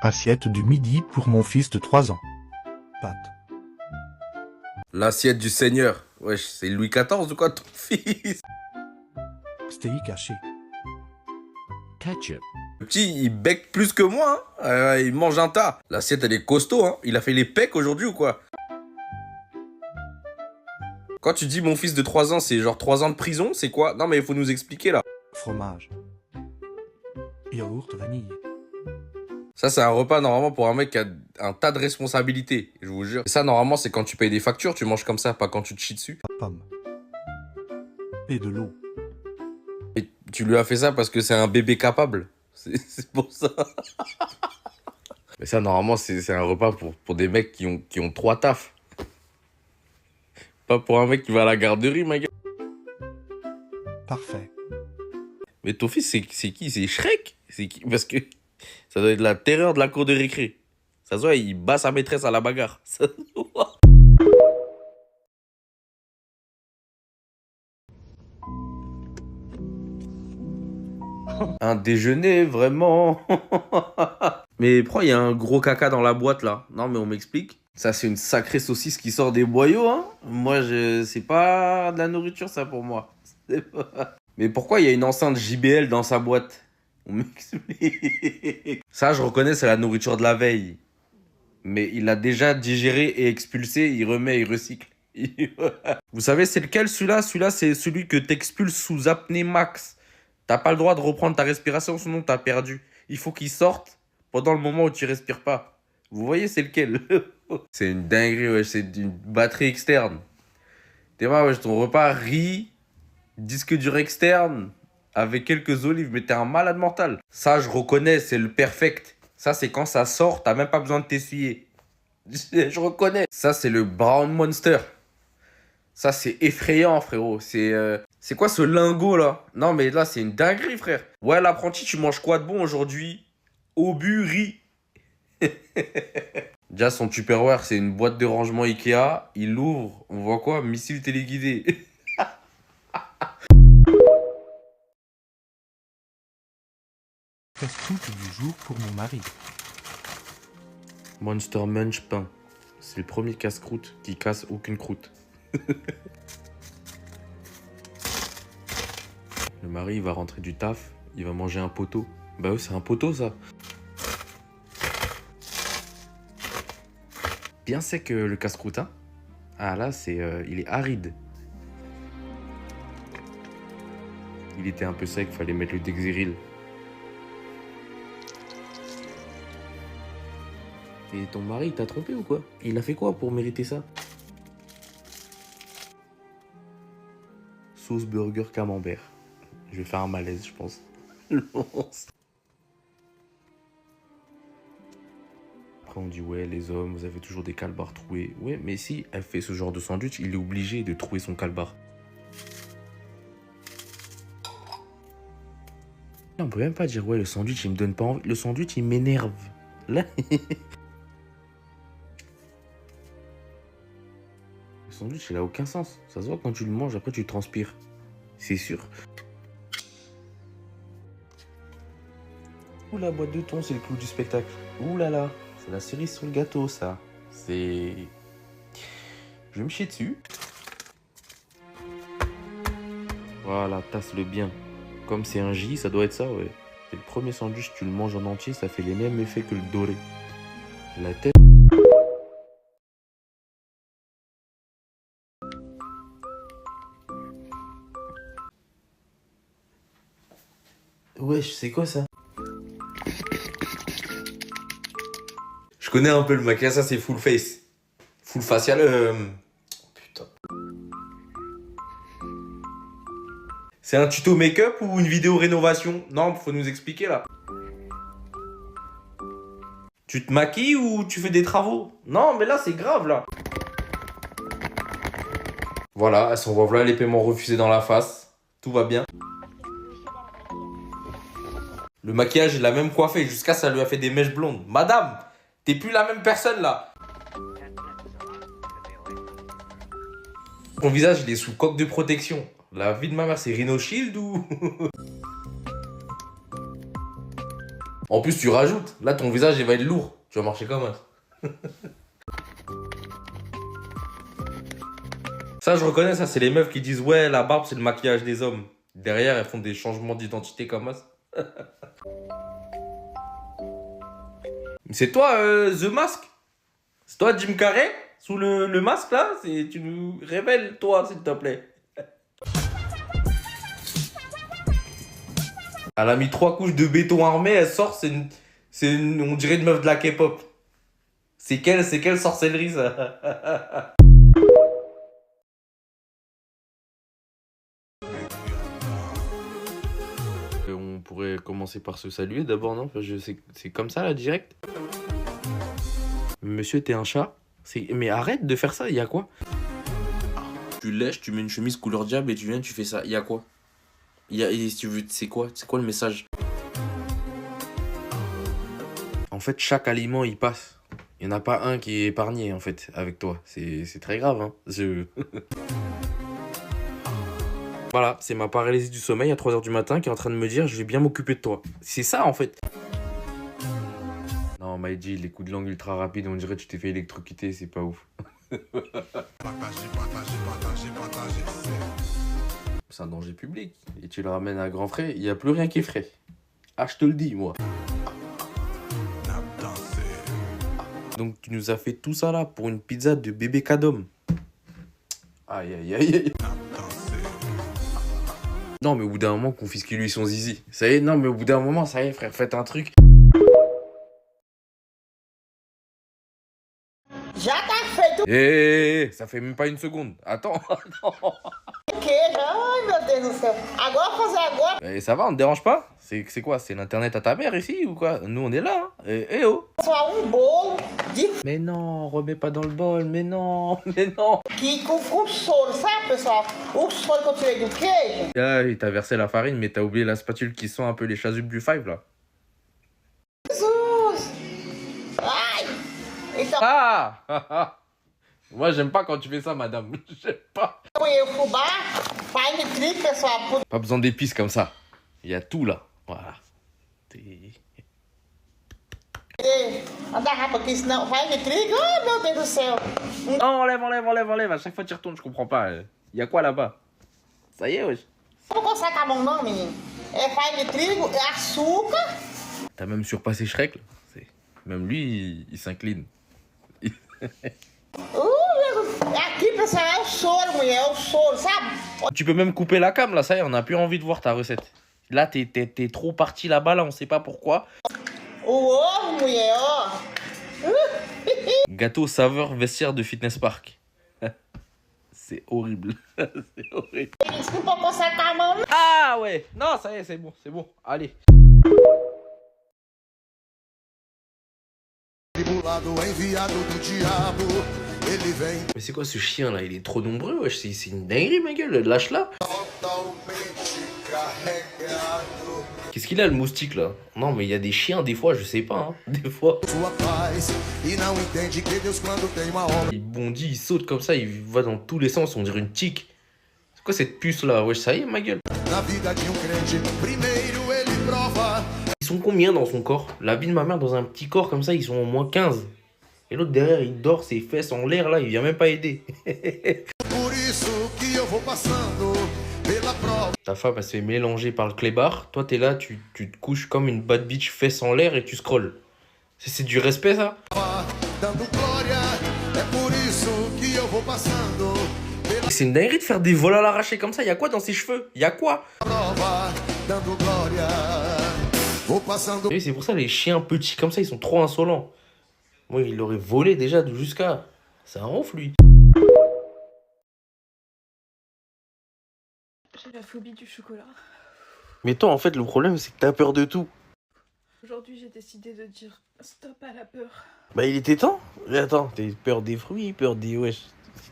Assiette du midi pour mon fils de 3 ans. Pâtes. L'assiette du Seigneur. Wesh, c'est Louis XIV ou quoi, ton fils? Steak haché. Ketchup. Le petit, il bec plus que moi, hein. Il mange un tas. L'assiette, elle est costaud, hein. Il a fait les pecs aujourd'hui ou quoi? Quand tu dis mon fils de 3 ans, c'est genre 3 ans de prison, c'est quoi? Non, mais il faut nous expliquer, là. Fromage. Yaourt vanille. Ça, c'est un repas, normalement, pour un mec qui a un tas de responsabilités, je vous jure. Et ça, normalement, c'est quand tu payes des factures, tu manges comme ça, pas quand tu te chies dessus. Pomme. Et de l'eau. Et tu lui as fait ça parce que c'est un bébé capable. C'est pour ça. Mais ça, normalement, c'est un repas pour des mecs qui ont 3 tafs. Pas pour un mec qui va à la garderie, ma gueule. Parfait. Mais ton fils, c'est qui? C'est Shrek? C'est qui? Parce que ça doit être la terreur de la cour de récré. Ça se voit, il bat sa maîtresse à la bagarre. Ça se voit. Un déjeuner, vraiment. Mais pourquoi il y a un gros caca dans la boîte, là? Non, mais on m'explique. Ça, c'est une sacrée saucisse qui sort des boyaux, hein. Moi, c'est pas de la nourriture, ça, pour moi. Mais pourquoi il y a une enceinte JBL dans sa boîte? On m'explique. Ça, je reconnais, c'est la nourriture de la veille. Mais il l'a déjà digéré et expulsé, il remet, il recycle. Vous savez, c'est lequel, celui-là? Celui-là, c'est celui que t'expulses sous apnée max. T'as pas le droit de reprendre ta respiration, sinon t'as perdu. Il faut qu'il sorte pendant le moment où tu respires pas. Vous voyez, c'est lequel? C'est une dinguerie, ouais, c'est une batterie externe. T'es mal, ouais, ton repas, riz, disque dur externe, avec quelques olives, mais t'es un malade mental. Ça, je reconnais, c'est le perfect. Ça, c'est quand ça sort, t'as même pas besoin de t'essuyer. Je reconnais. Ça, c'est le Brown Monster. Ça, c'est effrayant, frérot. C'est quoi ce lingot, là? Non, mais là, c'est une dinguerie, frère. Ouais, l'apprenti, tu manges quoi de bon aujourd'hui? Obus, riz. Déjà, son Tupperware, c'est une boîte de rangement Ikea. Il l'ouvre, on voit quoi? Missile téléguidé. Fast-food du jour pour mon mari. Monster Munch pain. C'est le premier casse-croûte qui casse aucune croûte. Le mari, il va rentrer du taf, il va manger un poteau. Bah oui, c'est un poteau, ça. Bien sec le casse-croûte, hein. Ah là, il est aride. Il était un peu sec, fallait mettre le Dexéril. Et ton mari, il t'a trompé ou quoi? Il a fait quoi pour mériter ça? Sauce burger camembert. Je vais faire un malaise, je pense. Après, on dit, ouais, les hommes, vous avez toujours des calbars troués. Ouais, mais si elle fait ce genre de sandwich, il est obligé de trouer son calbar. On peut même pas dire, ouais, le sandwich, il me donne pas envie. Le sandwich, il m'énerve. Là... Le sandwich, il a aucun sens. Ça se voit quand tu le manges, après tu transpires. C'est sûr. Ouh, la boîte de thon, c'est le clou du spectacle. Ouh là là, c'est la cerise sur le gâteau, ça. C'est... Je vais me chier dessus. Voilà, tasse-le bien. Comme c'est un J, ça doit être ça, ouais. C'est le premier sandwich, tu le manges en entier, ça fait les mêmes effets que le doré. La tête... Wesh, c'est quoi ça? Je connais un peu le maquillage, ça c'est full face. Full facial, Putain. C'est un tuto make-up ou une vidéo rénovation? Non, faut nous expliquer là. Tu te maquilles ou tu fais des travaux? Non, mais là c'est grave là. Voilà, elle s'envoie voilà les paiements refusés dans la face. Tout va bien. Le maquillage, il l'a même coiffé. Jusqu'à ça lui a fait des mèches blondes. Madame, t'es plus la même personne là. Ton visage, il est sous coque de protection. La vie de ma mère, c'est Rhino Shield ou... En plus, tu rajoutes. Là, ton visage, il va être lourd. Tu vas marcher comme un. Ça, je reconnais, ça, c'est les meufs qui disent ouais, la barbe, c'est le maquillage des hommes. Derrière, elles font des changements d'identité comme ça. C'est toi, The Mask? C'est toi, Jim Carrey? Sous le masque, là? Tu nous révèles, toi, s'il te plaît. Elle a mis 3 couches de béton armé, elle sort, on dirait une meuf de la K-pop. C'est quelle sorcellerie, ça? On pourrait commencer par se saluer d'abord, non? C'est comme ça, là, direct. Monsieur, t'es un chat? Mais arrête de faire ça, y a quoi? Tu lèches, tu mets une chemise couleur diable et tu viens, tu fais ça. Y a quoi? Si tu veux, c'est quoi? C'est quoi le message? En fait, chaque aliment, il passe. Il n'y en a pas un qui est épargné, en fait, avec toi. C'est très grave, hein. Voilà, c'est ma paralysie du sommeil à 3 h du matin qui est en train de me dire je vais bien m'occuper de toi. C'est ça, en fait. Non, Maïdi, les coups de langue ultra rapides, on dirait que tu t'es fait électrocuter, c'est pas ouf. C'est un danger public. Et tu le ramènes à grands frais, il n'y a plus rien qui est frais. Ah, je te le dis, moi. Donc, tu nous as fait tout ça là pour une pizza de bébé Cadom. Aïe, aïe, aïe, aïe. Non, mais au bout d'un moment, confisquez-lui son zizi. Ça y est, non, mais au bout d'un moment, ça y est, frère, faites un truc. Já tá feito Eh, ça fait même pas une seconde. Attends, attends. o queijo. Ai, meu Deus do céu. Agora fazer agora. Eh, ça va, on te dérange pas? C'est quoi? C'est l'internet à ta mère ici ou quoi? Nous, on est là, hein. Eh oh. Só bolo de Mais non, remets pas dans le bol, mais non, mais non. que com soro, sabe, pessoal? O soro que eu tirei do queijo. Ah, il t'a versé la farine, mais t'as oublié la spatule qui sent un peu les chasubles du Five, là. Jesus! Ai! Então, Ah! Moi, j'aime pas quand tu fais ça, madame. J'aime pas. eu fubá, faz de trigo, pessoal. Pas besoin d'épices comme ça. Il y a tout, là. Voilà. T'es- Poder andar rápido aqui, senão faz de trigo. Ai, meu Deus do céu. Oh, enlève. À chaque fois, tu retournes, je comprends pas. Il y a quoi là-bas? Ça y est, wesh. Não consegue com a mão, não, menino. É farinha de trigo, açúcar. T'as même surpassé Shrek, là. Même lui, il s'incline. Aqui, pessoal, é o soro, mulher. É o soro, sabe? Tu peux même couper la cam, là. Ça y est, on a plus envie de voir ta recette. Là, t'es trop parti là-bas, là, on sait pas pourquoi. O ovo, mulher, ó. Gâteau saveur vestiaire de fitness park. C'est horrible. C'est horrible. Desculpa, não consegue com a mão, não. Ah ouais. Non, ça y est, c'est bon. Allez. Tribulado, enviado do diabo, ele vem Mais c'est quoi ce chien là? Il est trop nombreux, wesh. C'est une dinguerie, ma gueule. Lâche-la. totalmente carregado. Qu'est-ce qu'il a, le moustique là? Non, mais il y a des chiens, des fois, je sais pas, hein. Des fois. Sua paz e não entende que Deus quando tem uma obra Il bondit, il saute comme ça, il va dans tous les sens, on dirait une tique. C'est quoi cette puce là? Wesh, ça y est, ma gueule. na vida de crente, primeiro ele prova. Ils sont combien dans son corps? La vie de ma mère, dans un petit corps comme ça, ils sont au moins 15. Et l'autre derrière, il dort ses fesses en l'air là, il vient même pas aider. Por isso que eu vou passando pela prova, Ta femme, elle se fait mélanger par le clébard. Toi, t'es là, tu te couches comme une bad bitch, fesses en l'air et tu scrolles. C'est du respect, ça? dando glória. É por isso que eu vou passando pela C'est une dinguerie de faire des vols à l'arraché comme ça. Y'a quoi dans ses cheveux? Y'a quoi? prova, dando glória. Vou passando Et c'est pour ça, les chiens petits comme ça, ils sont trop insolents. Moi, il l'aurait volé déjà jusqu'à... C'est un ouf, lui. J'ai la phobie du chocolat. Mais toi, en fait, le problème, c'est que t'as peur de tout. Aujourd'hui, j'ai décidé de dire stop à la peur. Bah, il était temps. Mais attends, t'as peur des fruits, peur des... Wesh.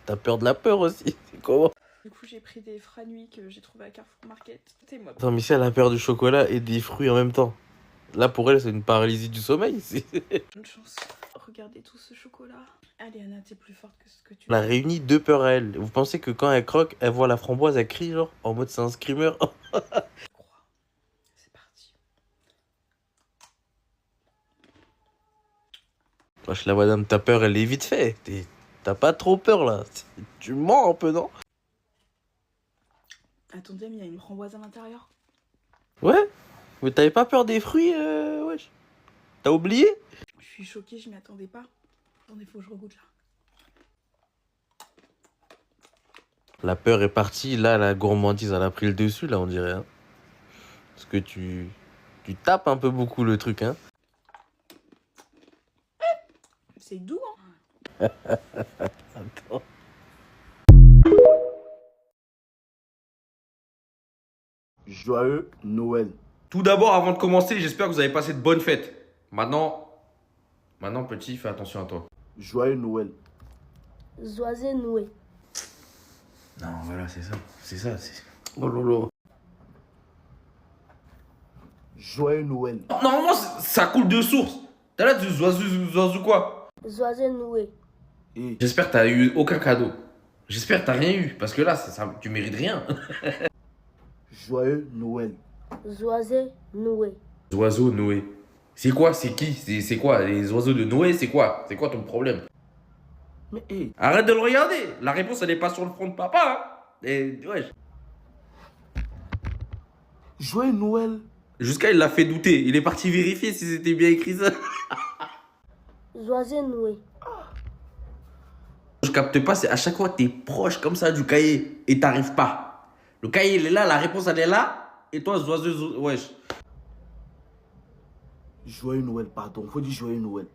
T'as peur de la peur aussi. C'est comment? Du coup, j'ai pris des Franui que j'ai trouvé à Carrefour Market. C'est moi. Attends, mais si elle a peur du chocolat et des fruits en même temps. Là, pour elle, c'est une paralysie du sommeil. Bonne chance. Regardez tout ce chocolat. Allez, Anna, t'es plus forte que ce que tu Elle a réuni deux peurs à elle. Vous pensez que quand elle croque, elle voit la framboise, elle crie genre en mode c'est un screamer? crois. C'est parti. Wesh, la madame, ta peur, elle est vite fait. T'as pas trop peur, là. Tu mens un peu, non? Attendez, mais il y a une framboise à l'intérieur. Ouais? Mais t'avais pas peur des fruits, wesh? T'as oublié? Je suis choquée, je m'y attendais pas. Attendez, faut que je regoute là. La peur est partie, là, la gourmandise, elle a pris le dessus, là, on dirait. Hein. Parce que tu tapes un peu beaucoup le truc, hein. C'est doux, hein. Attends. Joyeux Noël. Tout d'abord, avant de commencer, j'espère que vous avez passé de bonnes fêtes. Maintenant, petit, fais attention à toi. Joyeux Noël. Joyeux Noël. Non, voilà, c'est ça. Oh lolo. Joyeux Noël. Normalement, ça coule de source. T'as là du zoazou quoi? Joyeux Noël. Et J'espère que t'as eu aucun cadeau. J'espère que t'as rien eu. Parce que là, tu mérites rien. joyeux Noël. Joyeux Noël. Oiseaux Noé. C'est quoi? C'est qui? C'est quoi? Les oiseaux de Noé, c'est quoi? C'est quoi ton problème? Mais hé, Arrête de le regarder. La réponse, elle est pas sur le front de papa. Hein. Et wesh. joyeux Noël. Jusqu'à il l'a fait douter. Il est parti vérifier si c'était bien écrit ça. Joyeux Noël. Je capte pas, c'est à chaque fois t'es proche comme ça du cahier et t'arrives pas. Le cahier il est là, la réponse elle est là. Et toi, oiseau, wesh. Joyeux Noël, pardon. Faut dire joyeux Noël.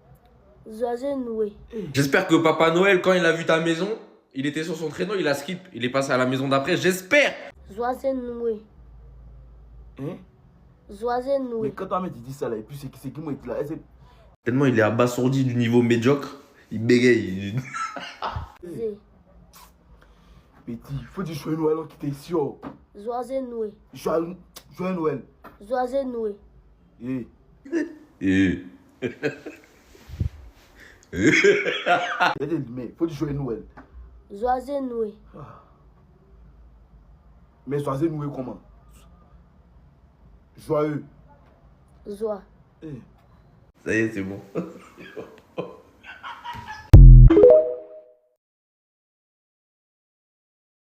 Joyeux Noël. J'espère que Papa Noël, quand il a vu ta maison, il était sur son traîneau, il a skip. Il est passé à la maison d'après, j'espère. Joyeux Noël. Hein? Joyeux Mais Noël. quand toi tu dis ça là, et puis c'est qui moi qui là, Tellement il est abasourdi du niveau médiocre, il bégaye. Zé. Petit, faut dire joyeux Noël, on qui t'es sûr. Joyeux Noël. Joyeux Noël. Joyeux Noël. Et Et... mais faut dire joyeux Noël. Joyeux Noël. Mais joyeux Noël comment? Joyeux. Joie. Eh. Ça y est, c'est bon.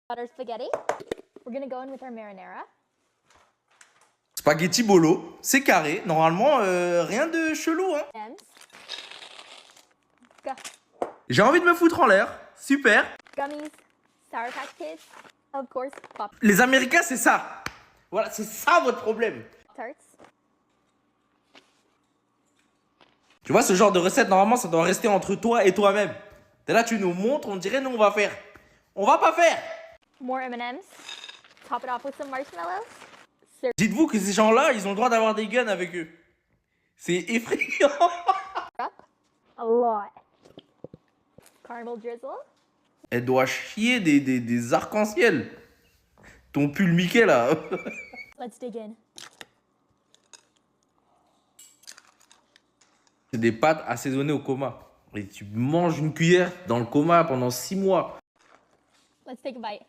Butter spaghetti. We're gonna go in with our marinara. Spaghetti bolo, c'est carré. Normalement, rien de chelou, hein. And go. J'ai envie de me foutre en l'air. Super. Gummies, Sour Patch Kids, of course, Pop Les Américains, c'est ça. Voilà, c'est ça votre problème. Tarts. Tu vois, ce genre de recette, normalement, ça doit rester entre toi et toi-même. Et là, tu nous montres, on dirait, nous, on va faire. On va pas faire. More M&Ms. Top it off with some marshmallows. Dites-vous que ces gens-là, ils ont le droit d'avoir des guns avec eux. C'est effrayant. Up. A lot. Caramel drizzle. Elle doit chier des arcs-en-ciel. Ton pull Mickey, là. Let's dig in. C'est des pâtes assaisonnées au coma. Et tu manges une cuillère dans le coma pendant 6 mois. Let's take a bite.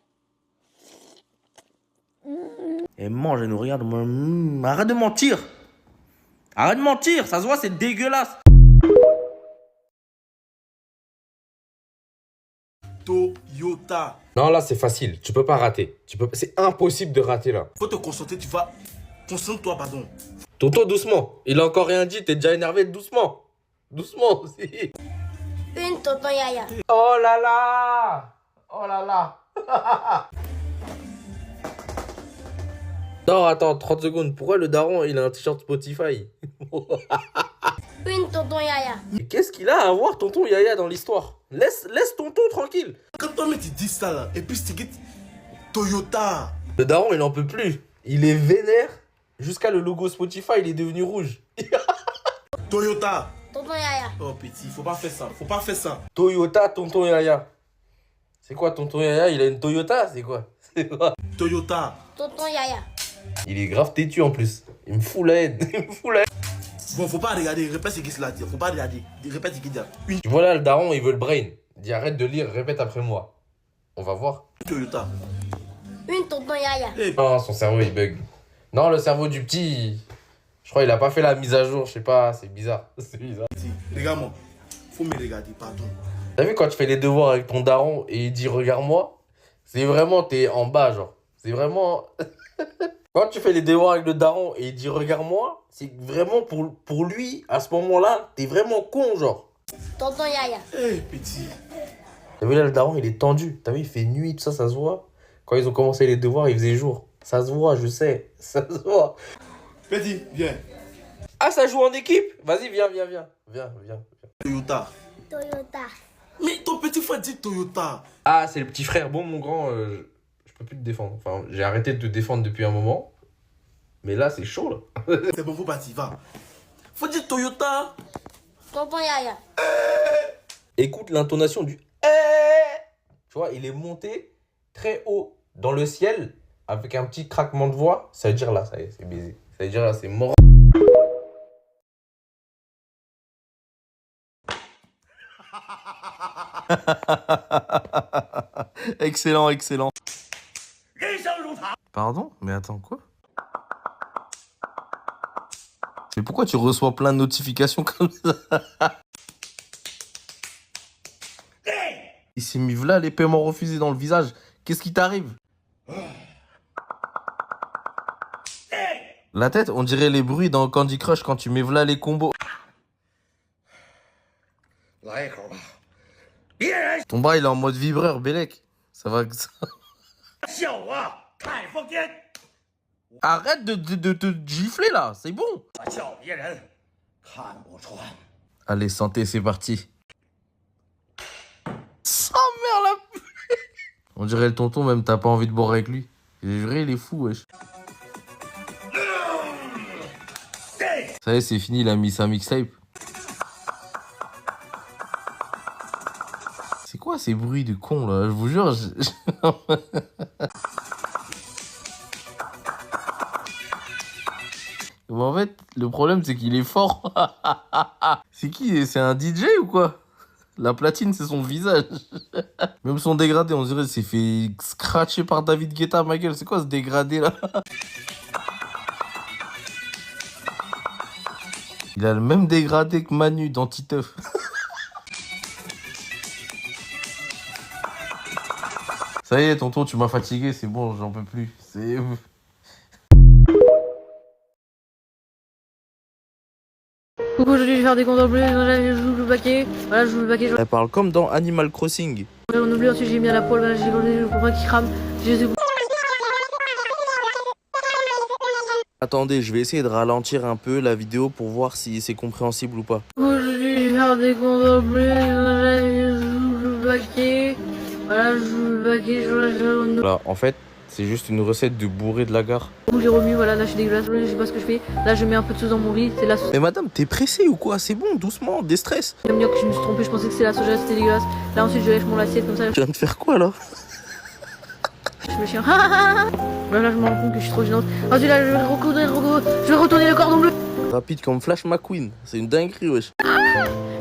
Elle mange, elle nous regarde. Arrête de mentir. Arrête de mentir. Ça se voit, c'est dégueulasse. Toyota. Non, là, c'est facile. Tu peux pas rater. C'est impossible de rater, là. Faut te concentrer, tu vas. Concentre-toi, pardon. Toto, doucement. Il a encore rien dit. T'es déjà énervé. Doucement. Doucement aussi. Une tonton Yaya. Oh là là. Oh là là. Non, attends, 30 secondes. Pourquoi le daron, il a un t-shirt Spotify? Une tonton Yaya. Qu'est-ce qu'il a à voir, tonton Yaya, dans l'histoire? Laisse tonton tranquille. Quand toi, mais tu dis ça là, et puis c'est Toyota. Le daron, il en peut plus. Il est vénère. Jusqu'à le logo Spotify, il est devenu rouge. Toyota. Tonton Yaya. Oh petit, faut pas faire ça, faut pas faire ça. Toyota, tonton Yaya. C'est quoi, tonton Yaya? Il a une Toyota? C'est quoi? C'est quoi? Toyota. Tonton Yaya. Il est grave têtu en plus. Il me fout la haine. Il me fout la haine. Bon, faut pas regarder, répète ce qu'il se l'a dit. Faut pas regarder, répète ce qu'il dit. Une Tu vois là, le daron, il veut le brain. Dis arrête de lire, répète après moi. On va voir. Toyota. Une tonton Yaya. Non, son cerveau, il bug. Non, le cerveau du petit, je crois il a pas fait la mise à jour, je sais pas, c'est bizarre. C'est bizarre. Regarde-moi. Faut me regarder, pardon. T'as vu quand tu fais les devoirs avec ton daron et il dit regarde-moi, c'est vraiment, t'es en bas, genre. C'est vraiment. Quand tu fais les devoirs avec le daron et il dit regarde-moi, c'est vraiment pour lui, à ce moment-là, t'es vraiment con, genre. Tonton Yaya. Hé, petit. T'as vu là, le daron, il est tendu. T'as vu, il fait nuit, tout ça, ça se voit. Quand ils ont commencé les devoirs, il faisait jour. Ça se voit, je sais. Ça se voit. Petit, viens. Ah, ça joue en équipe? Vas-y, viens. Viens. Toyota. Toyota. Mais ton petit frère dit Toyota. Ah, c'est le petit frère. Bon, mon grand, je peux plus te défendre. Enfin, j'ai arrêté de te défendre depuis un moment. Mais là, c'est chaud, là. C'est bon, faut partir, va. Faut dire Toyota. Tonton Yaya. Écoute l'intonation du tu vois, il est monté très haut dans le ciel avec un petit craquement de voix. Ça veut dire là, ça y est, c'est baisé. Ça veut dire là, c'est mort. Excellent. Pardon? Mais attends, quoi? Mais pourquoi tu reçois plein de notifications comme ça? Il s'est mis là les paiements refusés dans le visage. Qu'est-ce qui t'arrive? La tête, on dirait les bruits dans Candy Crush quand tu mets v'là les combos. Ton bras il est en mode vibreur, Bélec. Ça va que ça. Arrête de te gifler là, c'est bon. Allez, santé, c'est parti. Oh merde la... On dirait le tonton, même t'as pas envie de boire avec lui. J'ai juré, il est fou, wesh. Ça y est, c'est fini, il a mis sa mixtape. C'est quoi ces bruits de con là? Je vous jure, Mais en fait, le problème c'est qu'il est fort. C'est qui? C'est un DJ ou quoi? La platine, c'est son visage. Même son dégradé, on dirait, s'est fait scratcher par David Guetta, ma gueule. C'est quoi ce dégradé là? Il a le même dégradé que Manu dans Titeuf. Ça y est, tonton, tu m'as fatigué, c'est bon, j'en peux plus. C'est... Coucou, aujourd'hui je vais faire des comptes en plus, je joue le baquet, voilà je joue le baquet. Elle parle comme dans Animal Crossing. J'en oublie, ensuite j'ai mis à la poêle, voilà j'ai pour pas qu'il crame, Attendez, je vais essayer de ralentir un peu la vidéo pour voir si c'est compréhensible ou pas. Aujourd'hui je vais faire des comptes en plus, je joue le baquet, voilà je joue le baquet, Voilà, en fait, c'est juste une recette de bourré de la gare. J'ai remis, voilà là je suis dégueulasse, je sais pas ce que je fais, là je mets un peu de sauce dans mon riz, c'est la sauce. Mais madame, t'es pressée ou quoi? C'est bon, doucement, déstresse. J'aime bien que je me suis trompé, je pensais que c'était la soja, c'était dégueulasse. Là ensuite je lèche mon assiette comme ça. Tu viens de faire quoi là? Je me chien. Là je me rends compte que je suis trop gênante. Ensuite là je vais retourner le cordon bleu. Rapide comme Flash McQueen, c'est une dinguerie wesh.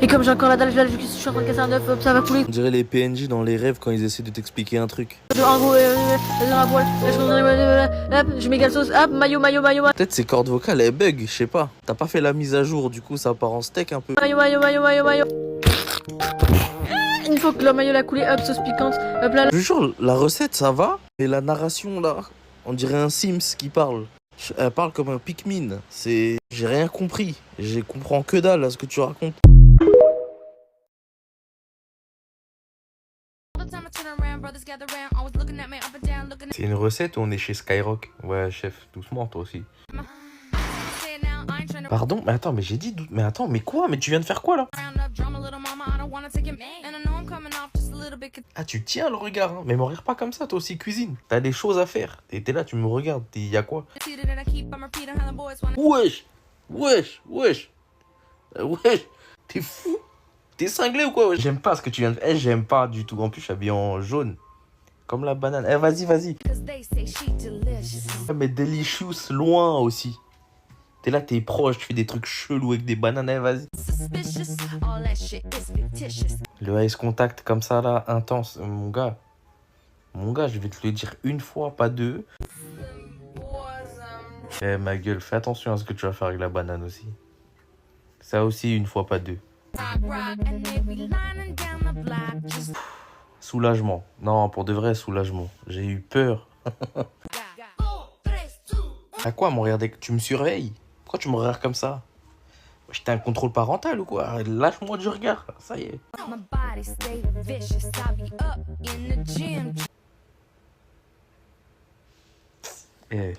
Et comme j'ai encore la dalle, je suis en train de casser un œuf, hop, ça va couler. On dirait les PNJ dans les rêves quand ils essaient de t'expliquer un truc. En gros, dans la poêle, hop, je mets la sauce, hop, mayo. Peut-être ces cordes vocales elles bug, je sais pas. T'as pas fait la mise à jour, du coup ça part en steak un peu. Mayo. Une fois que le mayo l'a coulé, hop, sauce piquante, hop là. Je jure, la recette ça va, mais la narration là, on dirait un Sims qui parle. Elle parle comme un Pikmin. C'est... J'ai rien compris. Je comprends que dalle à ce que tu racontes. C'est une recette ou on est chez Skyrock? Ouais, chef, doucement toi aussi. Pardon? Mais attends, mais j'ai dit... Mais attends, mais quoi? Mais tu viens de faire quoi là? Ah, tu tiens le regard, hein. Mais m'en rire pas comme ça, toi aussi, cuisine. T'as des choses à faire. T'es là, tu me regardes. Y'a quoi? Wesh. T'es fou? T'es cinglé ou quoi? J'aime pas ce que tu viens de faire. J'aime pas du tout. En plus, je suis habillé en jaune. Comme la banane. Eh, vas-y. Mais delicious, loin aussi. T'es là, t'es proche, tu fais des trucs chelous avec des bananes, eh, vas-y. Le ice contact comme ça là, intense, mon gars, je vais te le dire une fois, pas deux. Eh ma gueule, fais attention à ce que tu vas faire avec la banane aussi. Ça aussi, une fois, pas deux. Soulagement. Non, pour de vrai, soulagement. J'ai eu peur. À quoi me regarder? Tu me surveilles? Pourquoi tu me regardes comme ça? J'étais un contrôle parental ou quoi? Lâche-moi du regard, ça y est. Eh.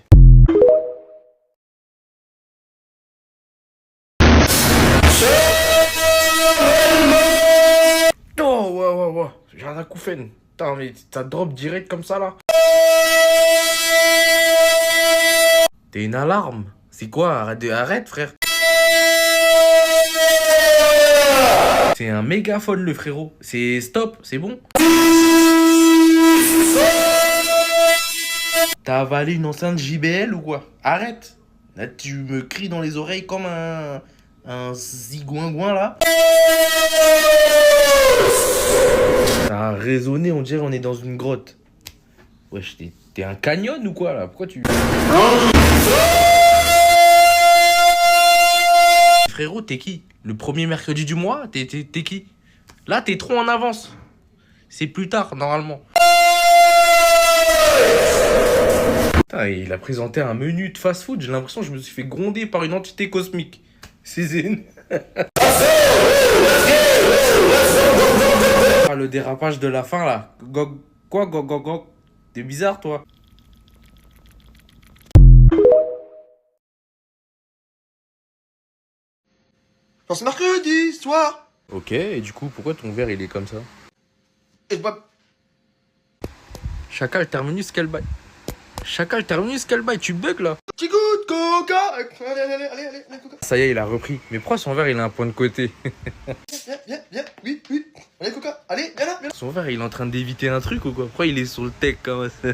Oh, ouais. J'ai un acouphène. Putain, mais ça drop direct comme ça là. T'es une alarme. C'est quoi? Arrête, frère. C'est un mégaphone, le frérot. C'est stop, c'est bon. T'as avalé une enceinte JBL ou quoi? Arrête. Là, tu me cries dans les oreilles comme un zigouingouin là. Ça a résonné, on dirait on est dans une grotte. Wesh, t'es un canyon ou quoi là? Pourquoi tu... Frérot, t'es qui? Le premier mercredi du mois? T'es qui? Là, t'es trop en avance. C'est plus tard, normalement. Putain, il a présenté un menu de fast-food. J'ai l'impression que je me suis fait gronder par une entité cosmique. C'est zen. Ah, le dérapage de la fin, là. Quoi? T'es bizarre, toi. Non, c'est mercredi soir. Ok, et du coup, pourquoi ton verre, il est comme ça? Et je bois. Chacal terminus, quel bail? Chacal terminus, quel bail? Tu bugs, là? Petit goût de coca. Allez, coca. Ça y est, il a repris. Mais pourquoi son verre, il a un point de côté? Viens, oui. Allez, coca, allez, viens là. Son verre, il est en train d'éviter un truc ou quoi? Pourquoi il est sur le tech comme ça?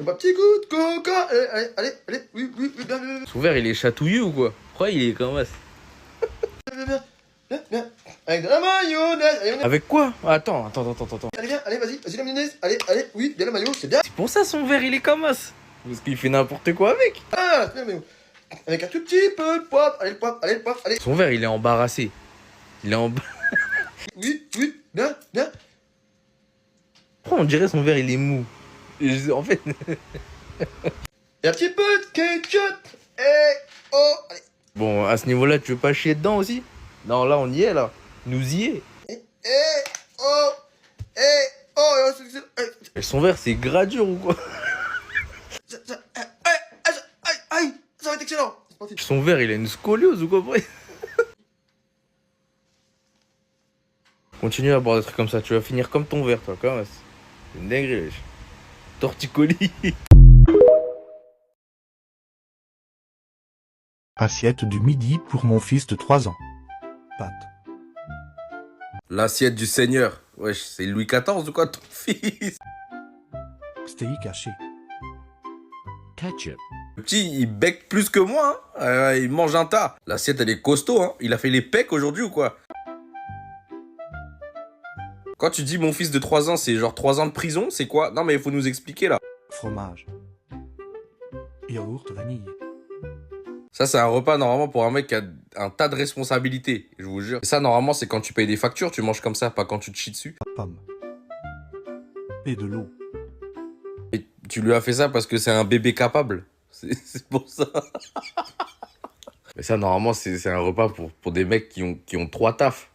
Petit goût de coca. Allez, oui, bien. Son verre, il est chatouilleux ou quoi? Pourquoi il est comme ça? Viens. Avec de la mayonnaise. Avec quoi? Attends. Allez, vas-y, la mayonnaise. Allez, oui, bien la mayo, c'est bien. C'est pour ça son verre, il est comme ça. Parce qu'il fait n'importe quoi avec. Ah, bien la mayo. Avec un tout petit peu de poivre. Allez, le poivre, allez. Son verre, il est embarrassé. Oui, bien. Pourquoi on dirait son verre, il est mou? En fait... Et un petit peu de ketchup. Et oh, allez. Bon, à ce niveau-là, tu veux pas chier dedans aussi? Non, là, on y est, là. Nous y est. Et son verre, c'est gradure ou quoi? Aïe, ça va être excellent. Son verre, il a une scoliose ou quoi? Continue à boire des trucs comme ça, tu vas finir comme ton verre, toi, quand même. C'est une dinguerie, wesh. Torticolis. Assiette du midi pour mon fils de 3 ans. Pâtes. L'assiette du Seigneur. Wesh, c'est Louis XIV ou quoi, ton fils? Steak haché. Ketchup. Le petit, il bec plus que moi, hein. Il mange un tas. L'assiette, elle est costaud, hein. Il a fait les pecs aujourd'hui ou quoi? Quand tu dis mon fils de 3 ans, c'est genre 3 ans de prison, c'est quoi? Non mais il faut nous expliquer là. Fromage. Yaourt vanille. Ça c'est un repas normalement pour un mec qui a un tas de responsabilités, je vous jure. Et ça normalement c'est quand tu payes des factures, tu manges comme ça, pas quand tu te chies dessus. Pomme. Et de l'eau. Et tu lui as fait ça parce que c'est un bébé capable. C'est pour ça. Mais ça normalement c'est un repas pour des mecs qui ont 3 tafs.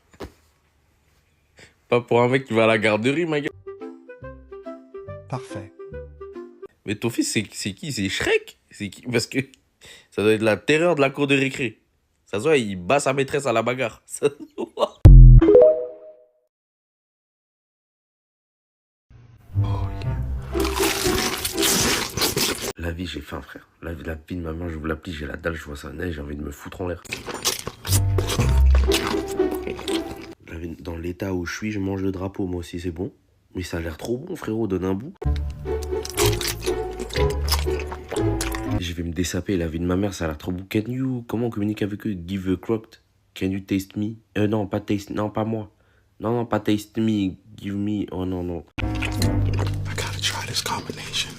Pas pour un mec qui va à la garderie, ma gueule. Parfait. Mais ton fils, c'est qui? C'est Shrek? C'est qui? Parce que ça doit être la terreur de la cour de récré. Ça se voit, il bat sa maîtresse à la bagarre. Ça se voit. La vie, j'ai faim, frère. La vie de ma main, j'ouvre l'appli, j'ai la dalle, je vois ça neige, j'ai envie de me foutre en l'air. Dans l'état où je suis, je mange le drapeau, moi aussi, c'est bon. Mais ça a l'air trop bon, frérot, donne un bout. Je vais me dessaper, la vie de ma mère, ça a l'air trop bon. Comment on communique avec eux? Give a crocked. Can you taste me? Non, pas taste, non, pas moi. Non, pas taste me, give me, oh non. I gotta try this combination.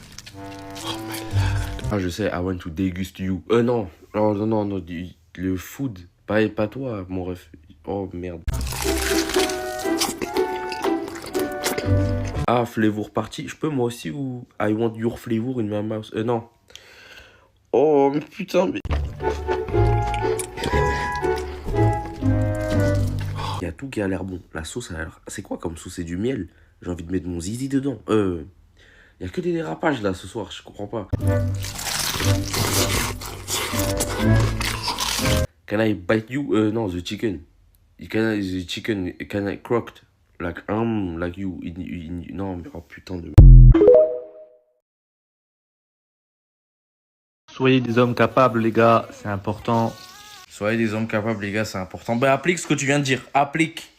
Oh my lord. Ah, je sais, I want to degust you. Non, le food, pas toi, mon ref. Oh, merde. Ah, flavor party. Je peux moi aussi ou I want your flavor in my mouth. Non. Oh, mais putain, mais... Il y a tout qui a l'air bon. La sauce a l'air... C'est quoi comme sauce? C'est du miel. J'ai envie de mettre mon zizi dedans. Il y a que des dérapages là ce soir. Je comprends pas. Can I bite you? Non, the chicken. The chicken can I croaked like you non mais oh putain de... Soyez des hommes capables, les gars, c'est important. Soyez des hommes capables, les gars, c'est important. Ben applique ce que tu viens de dire. Applique.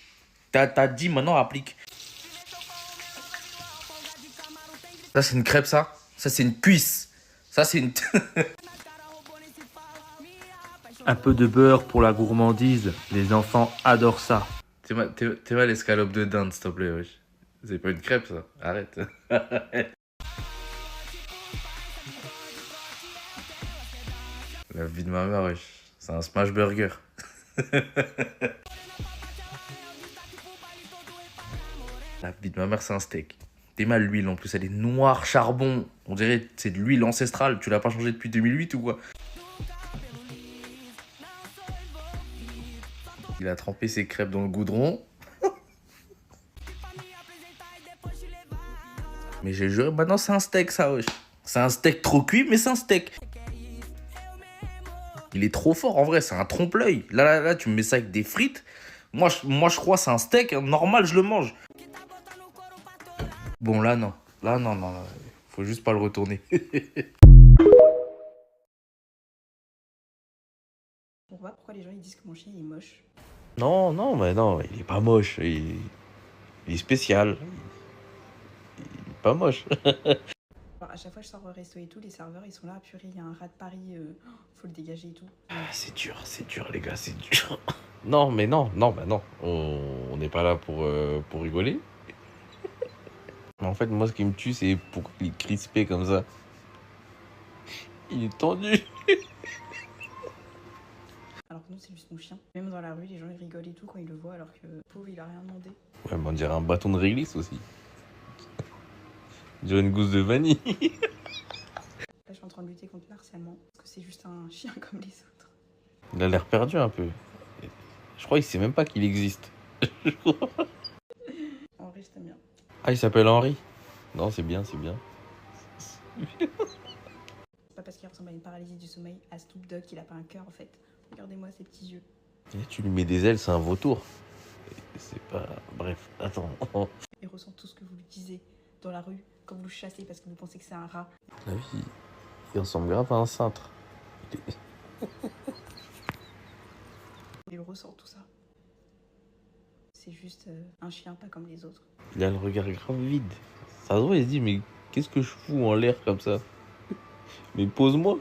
T'as dit, maintenant applique. Ça c'est une crêpe, ça. Ça c'est une cuisse. Ça c'est une... Un peu de beurre pour la gourmandise, les enfants adorent ça. T'es mal l'escalope de dinde, s'il te plaît, wesh. C'est pas une crêpe, ça. Arrête. La vie de ma mère, wesh. C'est un smash burger. La vie de ma mère, c'est un steak. T'es mal l'huile en plus, elle est noire charbon. On dirait que c'est de l'huile ancestrale. Tu l'as pas changé depuis 2008 ou quoi? Il a trempé ses crêpes dans le goudron. Mais j'ai juré, maintenant c'est un steak ça, wesh. C'est un steak trop cuit, mais c'est un steak. Il est trop fort en vrai, c'est un trompe-l'œil. Là, tu me mets ça avec des frites. Moi je crois que c'est un steak, hein. Normal, je le mange. Bon, là, non. Là, non. Faut juste pas le retourner. Pourquoi les gens ils disent que mon chien il est moche? Non, mais non, il est pas moche. Il est spécial. Il est pas moche. Alors, à chaque fois que je sors au resto et tout, les serveurs ils sont là, purée, il y a un rat de Paris, faut le dégager et tout. C'est dur, les gars, c'est dur. Non, mais non. On n'est pas là pour rigoler. Mais en fait, moi, ce qui me tue, c'est pour qu'il est crispé comme ça. Il est tendu. Alors que non, c'est juste mon chien. Même dans la rue, les gens ils rigolent et tout quand ils le voient, alors que pauvre, il a rien demandé. Ouais, mais on dirait un bâton de réglisse aussi. On dirait une gousse de vanille. Là, je suis en train de lutter contre le harcèlement, parce que c'est juste un chien comme les autres. Il a l'air perdu un peu. Je crois qu'il sait même pas qu'il existe. Henri, je t'aime bien. Ah, il s'appelle Henri. Non, c'est bien. C'est pas parce qu'il ressemble à une paralysie du sommeil, à Snoop Dogg, qu'il a pas un cœur en fait. Regardez-moi ses petits yeux. Et tu lui mets des ailes, c'est un vautour. C'est pas... Bref, attends. Il ressent tout ce que vous lui disiez dans la rue, quand vous le chassez parce que vous pensez que c'est un rat. La vie, il ressemble grave à un cintre. Il ressent tout ça. C'est juste un chien pas comme les autres. Il a le regard grave vide. Ça se voit, il se dit, mais qu'est-ce que je fous en l'air comme ça? Mais pose-moi.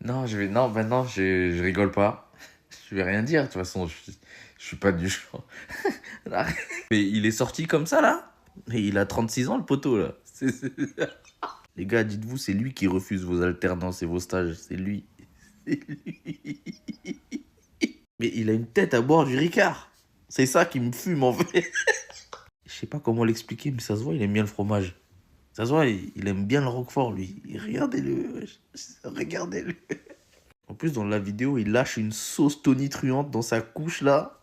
Non, je rigole pas. Je vais rien dire, de toute façon, je suis pas du genre. Mais il est sorti comme ça, là. Et il a 36 ans, le poteau, là. Les gars, dites-vous, c'est lui qui refuse vos alternances et vos stages. C'est lui. Mais il a une tête à boire du Ricard. C'est ça qui me fume, en fait. Je sais pas comment l'expliquer, mais ça se voit, il aime bien le fromage. Ça se voit, il aime bien le Roquefort, lui. Regardez-le. Regardez-le. En plus, dans la vidéo, il lâche une sauce tonitruante dans sa couche, là.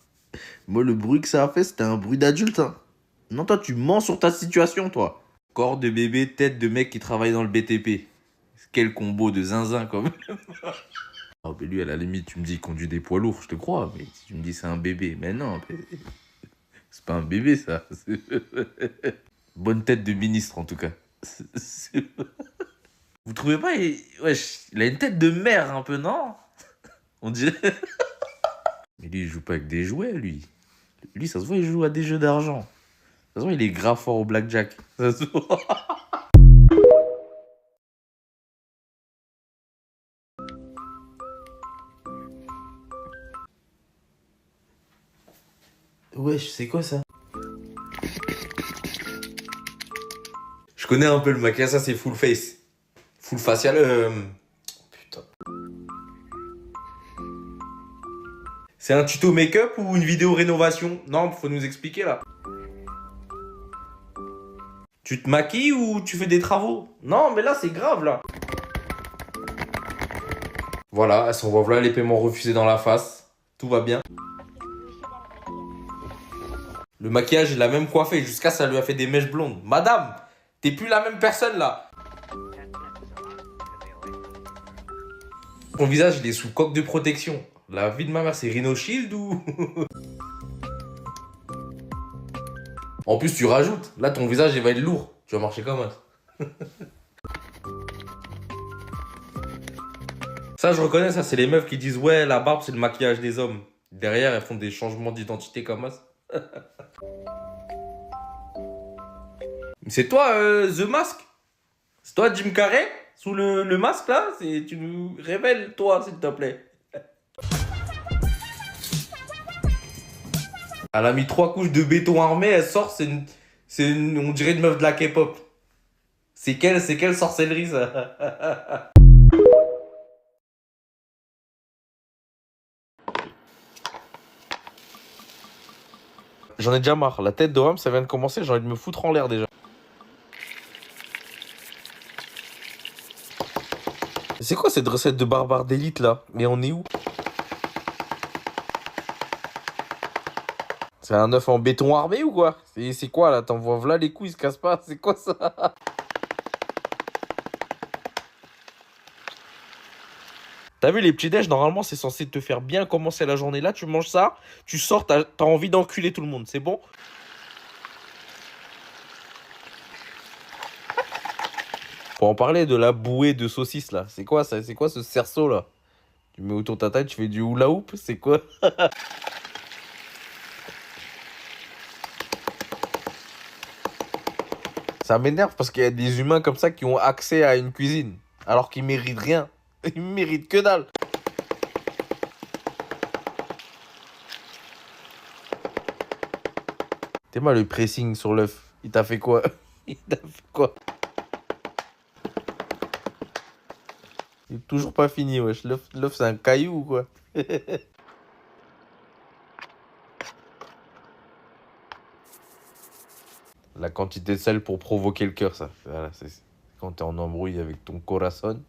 Moi, le bruit que ça a fait, c'était un bruit d'adulte, hein. Non, toi, tu mens sur ta situation, toi. Corps de bébé, tête de mec qui travaille dans le BTP. Quel combo de zinzin, quand même. Oh, mais lui, à la limite, tu me dis qu'il conduit des poids lourds, je te crois. Mais si tu me dis c'est un bébé, mais non. C'est pas un bébé, ça. Bonne tête de ministre, en tout cas. Vous trouvez pas? Wesh, il a une tête de mère, un peu, non? On dirait... Mais lui, il joue pas avec des jouets, lui. Lui, ça se voit, il joue à des jeux d'argent. Ça se voit, il est grave fort au blackjack. Ça se voit. Wesh, c'est quoi ça? Je connais un peu le maquillage, ça c'est full face. Full facial, C'est un tuto make-up ou une vidéo rénovation? Non, faut nous expliquer là. Tu te maquilles ou tu fais des travaux? Non, mais là, c'est grave là. Voilà, elle s'envoie voilà les paiements refusés dans la face. Tout va bien. Le maquillage, il a même coiffé. Jusqu'à ça lui a fait des mèches blondes. Madame, t'es plus la même personne là. Ton visage, il est sous coque de protection. La vie de ma mère, c'est Rhino Shield ou... En plus, tu rajoutes. Là, ton visage, il va être lourd. Tu vas marcher comme ça. Ça, je reconnais, ça, c'est les meufs qui disent « Ouais, la barbe, c'est le maquillage des hommes. » Derrière, elles font des changements d'identité comme ça. C'est toi, The Mask? C'est toi, Jim Carrey? Sous le masque, là? Tu nous révèles, toi, s'il te plaît. Elle a mis 3 couches de béton armé, elle sort, on dirait une meuf de la K-pop. C'est quelle sorcellerie, ça? J'en ai déjà marre. La tête de homme, ça vient de commencer. J'ai envie de me foutre en l'air déjà. C'est quoi cette recette de barbare d'élite là? Mais on est où? C'est un œuf en béton armé ou quoi? C'est quoi là? T'envoies là les coups, ils se cassent pas. C'est quoi ça? T'as vu les petits déj, normalement c'est censé te faire bien commencer la journée. Là tu manges ça, tu sors, t'as envie d'enculer tout le monde, c'est bon? Pour en parler de la bouée de saucisse là, c'est quoi ça? C'est quoi ce cerceau là? Tu mets autour de ta tête, tu fais du hula hoop, c'est quoi? Ça m'énerve parce qu'il y a des humains comme ça qui ont accès à une cuisine, alors qu'ils méritent rien. Ils méritent que dalle. T'es mal le pressing sur l'œuf. Il t'a fait quoi? Il t'a fait quoi? Il est toujours pas fini, wesh. L'œuf, c'est un caillou ou quoi? La quantité de sel pour provoquer le cœur, ça. Voilà, c'est quand t'es en embrouille avec ton corazon.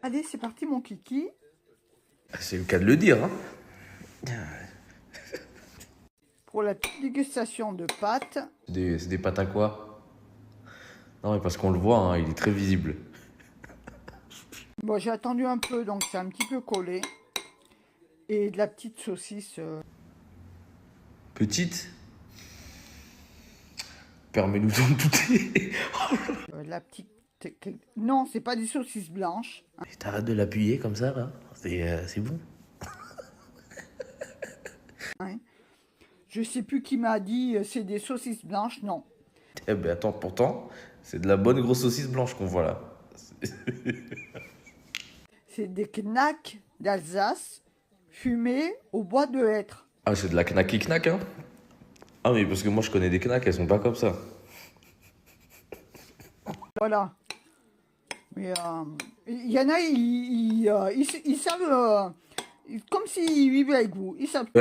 Allez, c'est parti, mon kiki. C'est le cas de le dire, hein. Pour la petite dégustation de pâtes. C'est des pâtes à quoi? Non, mais parce qu'on le voit, hein, il est très visible. Bon, j'ai attendu un peu, donc c'est un petit peu collé. Et de la petite saucisse. Petite? Permets-nous d'en douter. La petite... Non, c'est pas des saucisses blanches. T'arrêtes de l'appuyer comme ça, là. C'est bon. Hein. Je sais plus qui m'a dit c'est des saucisses blanches, non. Eh ben attends, pourtant, c'est de la bonne grosse saucisse blanche qu'on voit là. C'est des knacks d'Alsace fumés au bois de hêtre. Ah, c'est de la knacky knack, hein. Ah mais parce que moi je connais des knacks, elles sont pas comme ça. Voilà. Mais il y en a, ils savent, comme s'ils vivaient avec vous. Ils savent. Vous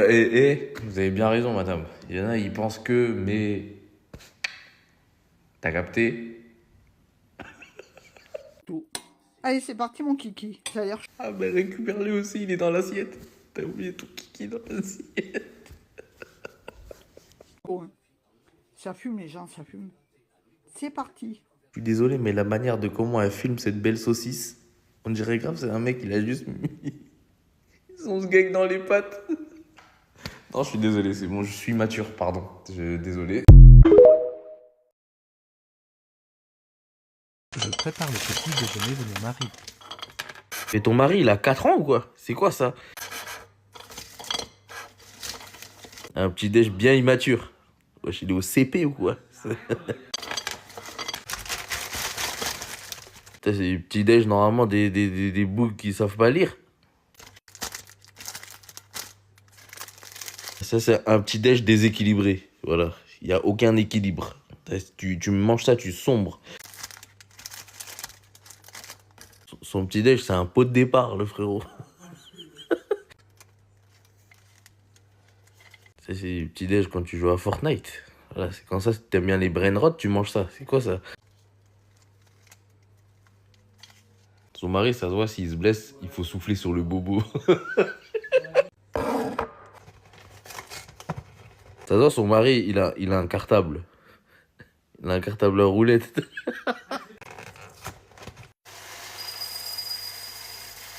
avez bien raison, madame. Il y en a, ils pensent que, mais... T'as capté? Tout. Allez, c'est parti, mon kiki. Ça a l'air... Ah ben récupère-le aussi, il est dans l'assiette. T'as oublié ton kiki dans l'assiette. Bon. Ça fume, les gens, ça fume. C'est parti. Je suis désolé, mais la manière de comment elle filme cette belle saucisse, on dirait grave, c'est un mec, il a juste mis son sgeg dans les pattes. Non, je suis désolé, c'est bon, je suis mature, pardon. Désolé. Je prépare le petit déjeuner de mon mari. Et ton mari, il a 4 ans ou quoi? C'est quoi ça? Un petit déj bien immature. Wesh, il est au CP ou quoi? C'est des petits déj normalement des boucs qui savent pas lire. Ça c'est un petit déj déséquilibré. Voilà, il n'y a aucun équilibre. Tu manges ça, tu sombres. Son petit déj, c'est un pot de départ, le frérot. Ça, c'est le petit déj quand tu joues à Fortnite. Voilà, c'est quand ça, si t'aimes bien les brain rot, tu manges ça. C'est quoi ça? Son mari, ça se voit, s'il se blesse, il faut souffler sur le bobo. Ça se voit, son mari, il a un cartable. Il a un cartable à roulette.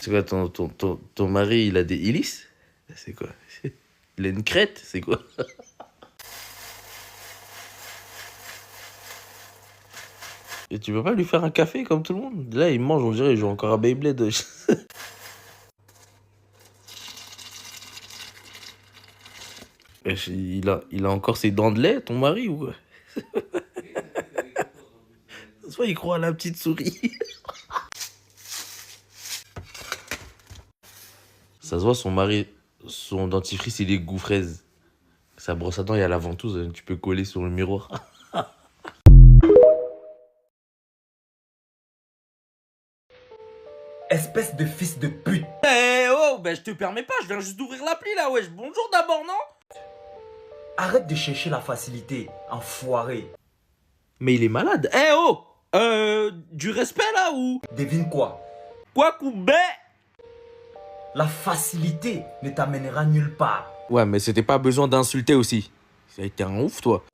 C'est quoi, ton mari, il a des hélices? C'est quoi? Il a une crête? C'est quoi? Et tu peux pas lui faire un café comme tout le monde? Là, il mange, on dirait, il joue encore à Beyblade. Il a encore ses dents de lait, ton mari, ou quoi? Soit il croit à la petite souris. Ça se voit, son mari, son dentifrice, il est goût fraise. Sa brosse à dents, il y a la ventouse, tu peux coller sur le miroir. Espèce de fils de pute. Eh oh, ben je te permets pas, je viens juste d'ouvrir l'appli là, wesh. Bonjour d'abord, non? Arrête de chercher la facilité, enfoiré. Mais il est malade. Eh oh, du respect là ou? Devine quoi? Quoi, coubé? La facilité ne t'amènera nulle part. Ouais, mais c'était pas besoin d'insulter aussi. Ça a été un ouf, toi.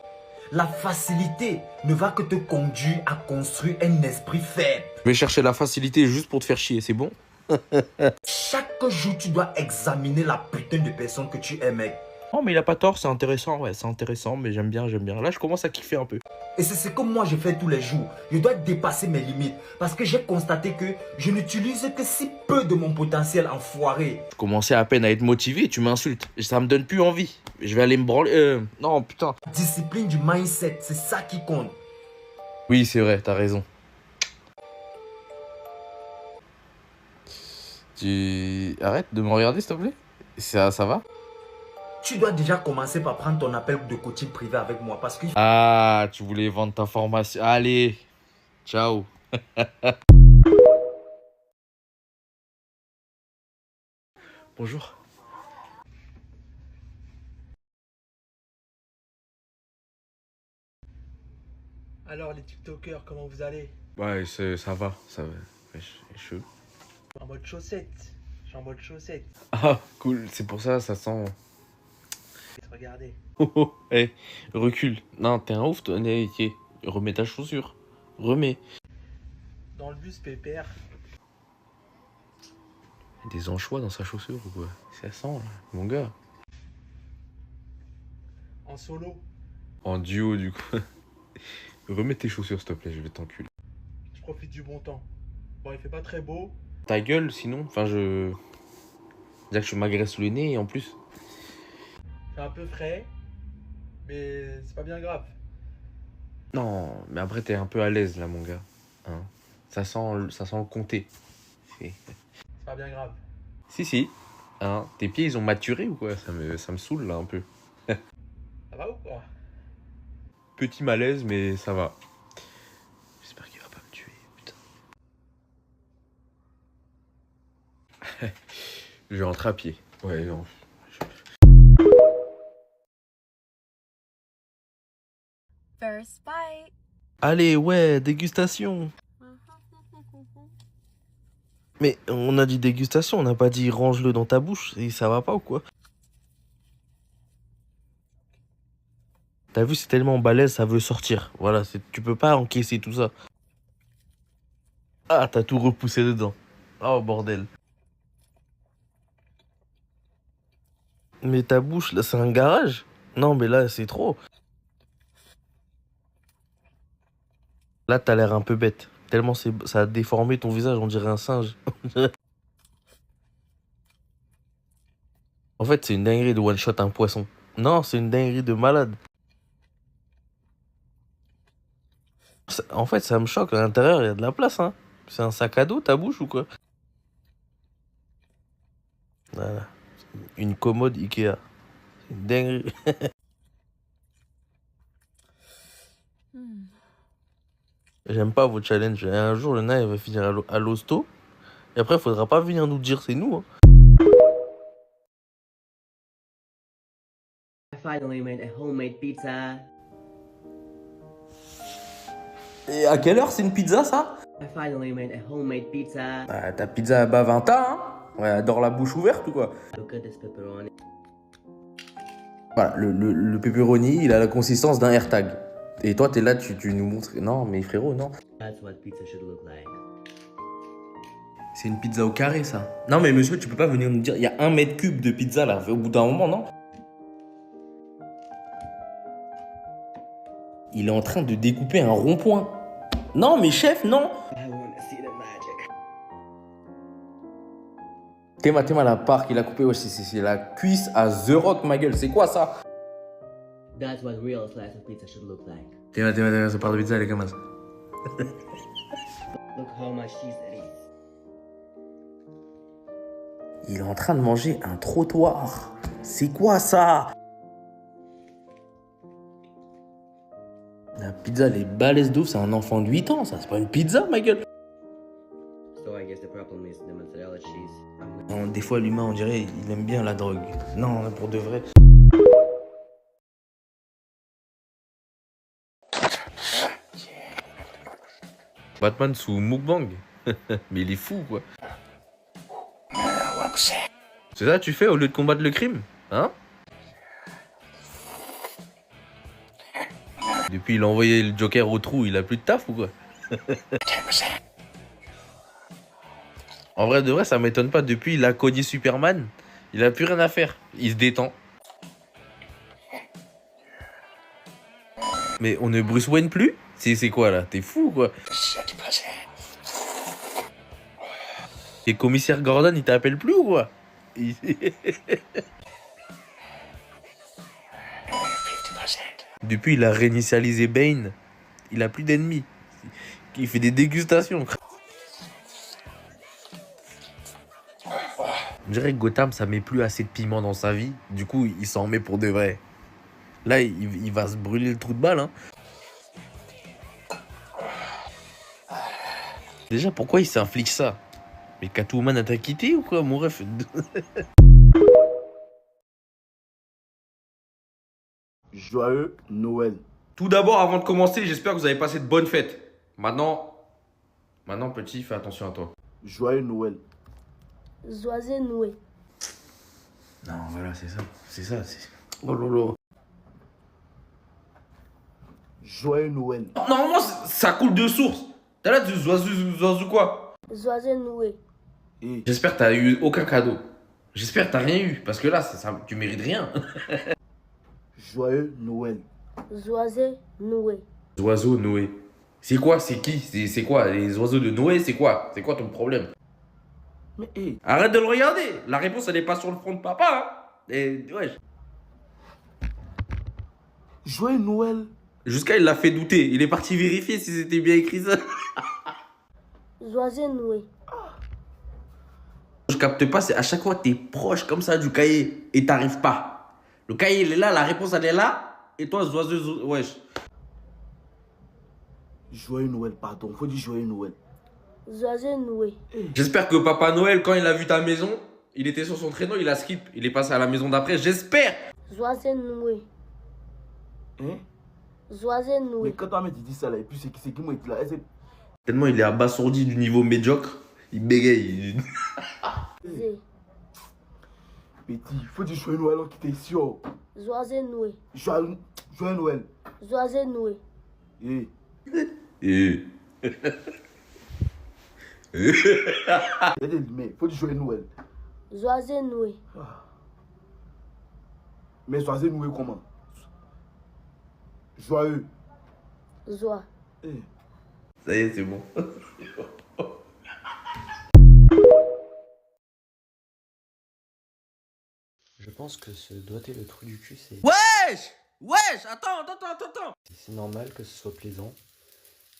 La facilité ne va que te conduire à construire un esprit faible. Je vais chercher la facilité juste pour te faire chier, c'est bon? Chaque jour, tu dois examiner la putain de personne que tu es, mec. Oh, mais il a pas tort, c'est intéressant, ouais, c'est intéressant, mais j'aime bien. Là, je commence à kiffer un peu. Et c'est ce que moi je fais tous les jours. Je dois dépasser mes limites parce que j'ai constaté que je n'utilise que si peu de mon potentiel, enfoiré. Je commençais à peine à être motivé, tu m'insultes. Ça me donne plus envie. Je vais aller me branler. Non, putain. Discipline du mindset, c'est ça qui compte. Oui, c'est vrai, t'as raison. Tu arrêtes de me regarder, s'il te plaît? Ça va? Tu dois déjà commencer par prendre ton appel de coaching privé avec moi parce que... Ah, tu voulais vendre ta formation. Allez, ciao. Bonjour. Alors les TikTokers, comment vous allez? Ouais, ça va. Ouais, je... En mode chaussette. Je suis en mode chaussette. Ah, cool, c'est pour ça, ça sent... Regardez. Oh, oh, hey, recule. Non, t'es un ouf, toi. Hey, remets ta chaussure. Remets. Dans le bus pépère. Des anchois dans sa chaussure ou quoi? Ça sent, là, mon gars. En solo. En duo, du coup. Remets tes chaussures, s'il te plaît, je vais t'enculer. Je profite du bon temps. Bon, il fait pas très beau. Ta gueule, sinon. Enfin, dire que je m'agresse le nez, en plus. C'est un peu frais. Mais c'est pas bien grave. Non, mais après, t'es un peu à l'aise, là, mon gars. Hein, ça sent le comté. C'est pas bien grave. Si. Hein, tes pieds, ils ont maturé ou quoi? Ça me saoule, là, un peu. Ça va ou quoi? Petit malaise, mais ça va. J'espère qu'il va pas me tuer, putain. Je rentre à pied. Ouais, non. First bite. Allez, ouais, dégustation. Mais on a dit dégustation, on n'a pas dit range-le dans ta bouche. Et ça va pas ou quoi? T'as vu, c'est tellement balèze, ça veut sortir. Voilà, tu peux pas encaisser tout ça. Ah, t'as tout repoussé dedans. Oh, bordel. Mais ta bouche, là, c'est un garage? Non, mais là, c'est trop. Là, t'as l'air un peu bête. Tellement ça a déformé ton visage, on dirait un singe. En fait, c'est une dinguerie de one-shot un poisson. Non, c'est une dinguerie de malade. En fait, ça me choque. À l'intérieur, il y a de la place, hein. C'est un sac à dos, ta bouche, ou quoi? Voilà. Une commode Ikea. C'est une dinguerie. J'aime pas vos challenges. Un jour, le nain, il va finir à l'hosto. Et après, faudra pas venir nous dire c'est nous. Hein. I finally made a homemade pizza. Et à quelle heure c'est une pizza, ça? I finally made a homemade pizza. Bah, ta pizza à Bavinta, hein? Ouais, elle dort la bouche ouverte ou quoi? Look at this pepperoni. Voilà, le pepperoni, il a la consistance d'un AirTag. Et toi, t'es là, tu nous montres... Non, mais frérot, non. That's what pizza should look like. C'est une pizza au carré, ça. Non, mais monsieur, tu peux pas venir nous dire... Il y a 1 mètre cube de pizza, là, au bout d'un moment, non? Il est en train de découper un rond-point. Non, mais chef, non. I wanna see the magic. Théma, la part qu'il a coupé, ouais, c'est la cuisse à The Rock, ma gueule. C'est quoi, ça? That's what real slice of pizza should look like. Théma, ça part de pizza, les gamins. Look how much cheese it is. Il est en train de manger un trottoir. C'est quoi, ça? La pizza, elle est balèze d'ouf, c'est un enfant de 8 ans, ça. C'est pas une pizza, ma gueule. So I guess the problem is the mozzarella cheese. Non, des fois, l'humain, on dirait, il aime bien la drogue. Non, pour de vrai. Batman sous mukbang. Mais il est fou, quoi. C'est ça que tu fais au lieu de combattre le crime, hein? Depuis, il a envoyé le Joker au trou, il a plus de taf ou quoi? En vrai de vrai, ça m'étonne pas. Depuis, il a cogné Superman, il a plus rien à faire. Il se détend. Mais on ne Bruce Wayne plus? C'est quoi là? T'es fou quoi? Et commissaire Gordon, il t'appelle plus ou quoi? Depuis, il a réinitialisé Bane. Il a plus d'ennemis. Il fait des dégustations. On dirait que Gotham, ça met plus assez de piment dans sa vie. Du coup, il s'en met pour de vrai. Là, il va se brûler le trou de balle. Hein. Déjà, pourquoi il s'inflige ça? Mais Catwoman a t'a quitté ou quoi, mon ref? Joyeux Noël. Tout d'abord, avant de commencer, j'espère que vous avez passé de bonnes fêtes. Maintenant, petit, fais attention à toi. Joyeux Noël. Joyeux Noël. Non, voilà, c'est ça. Oh lolo. Joyeux Noël. Normalement, ça coule de source. T'as là du zoazou quoi? Joyeux Noël. J'espère que t'as eu aucun cadeau. J'espère que t'as rien eu, parce que là, tu mérites rien. Joyeux Noël. Joyeux Noël. Oiseau Noé. C'est quoi? C'est qui? C'est quoi? Les oiseaux de Noé, c'est quoi? C'est quoi ton problème? Mais hé. Arrête de le regarder. La réponse, elle est pas sur le front de papa. Hein. Et ouais. Joyeux Noël. Jusqu'à il l'a fait douter. Il est parti vérifier si c'était bien écrit ça. Joyeux Noël. Je capte pas, c'est à chaque fois t'es proche comme ça du cahier et t'arrives pas. Le cahier il est là, la réponse elle est là, et toi oiseau, wesh. Joyeux Noël, pardon, faut dire joyeux Noël. Joyeux Noël. J'espère que Papa Noël, quand il a vu ta maison, il était sur son traîneau, il a skip, il est passé à la maison d'après, j'espère. Joyeux Noël. Hein? Joyeux Noël. Mais quand toi tu dis ça là, et puis c'est qui moi qui l'a. Tellement il est abasourdi du niveau médiocre, il bégaye. Petit, faut dire joyeux Noël alors qu'il était sûr. Joyeux Noël. Joyeux Noël. Joyeux Noël. Mais faut dire joyeux Noël. Joyeux Noël. Mais joyeux Noël comment? Joyeux. Joie. Ça y est, c'est bon. Je pense que se doiter le trou du cul, c'est... Wesh, attends. C'est normal que ce soit plaisant.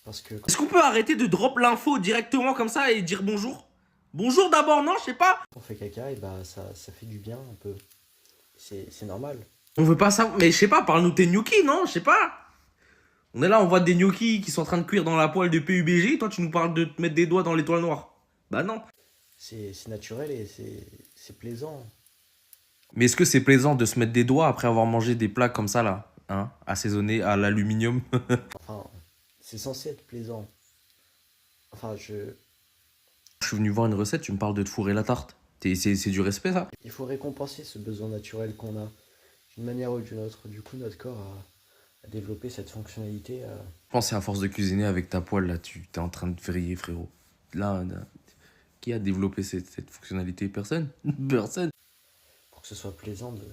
Parce que... Est-ce qu'on peut arrêter de drop l'info directement comme ça et dire bonjour? Bonjour d'abord, non, je sais pas. Quand on fait caca, et bah ça fait du bien un peu. C'est normal. On veut pas ça, mais je sais pas, parle-nous tes gnocchis, non? Je sais pas. On est là, on voit des gnocchis qui sont en train de cuire dans la poêle de PUBG. Toi, tu nous parles de te mettre des doigts dans l'étoile noire. Bah non. C'est naturel et c'est plaisant. Mais est-ce que c'est plaisant de se mettre des doigts après avoir mangé des plats comme ça, là, hein, assaisonnés à l'aluminium? Enfin, c'est censé être plaisant. Enfin, Je suis venu voir une recette, tu me parles de te fourrer la tarte. C'est du respect, ça? il faut récompenser ce besoin naturel qu'on a d'une manière ou d'une autre. Du coup, notre corps a développé cette fonctionnalité. Je pense que c'est à force de cuisiner avec ta poêle, là, tu t'es en train de vriller, frérot. Là, qui a développé cette fonctionnalité? Personne. Personne. Pour que ce soit plaisant de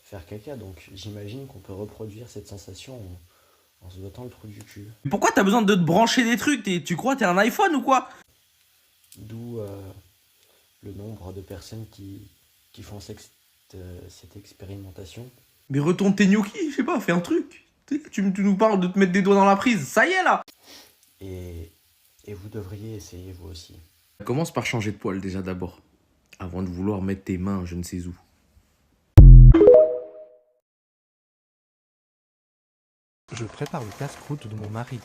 faire caca. Donc, j'imagine qu'on peut reproduire cette sensation en se bottant le trou du cul. Mais pourquoi t'as besoin de te brancher des trucs? Tu crois t'es un iPhone ou quoi? D'où le nombre de personnes qui font cette expérimentation. Mais retourne tes gnocchis, je sais pas, fais un truc. Tu nous parles de te mettre des doigts dans la prise, ça y est là. Et vous devriez essayer vous aussi. Commence par changer de poêle déjà d'abord, avant de vouloir mettre tes mains je ne sais où. Je prépare le casse-croûte de mon mari.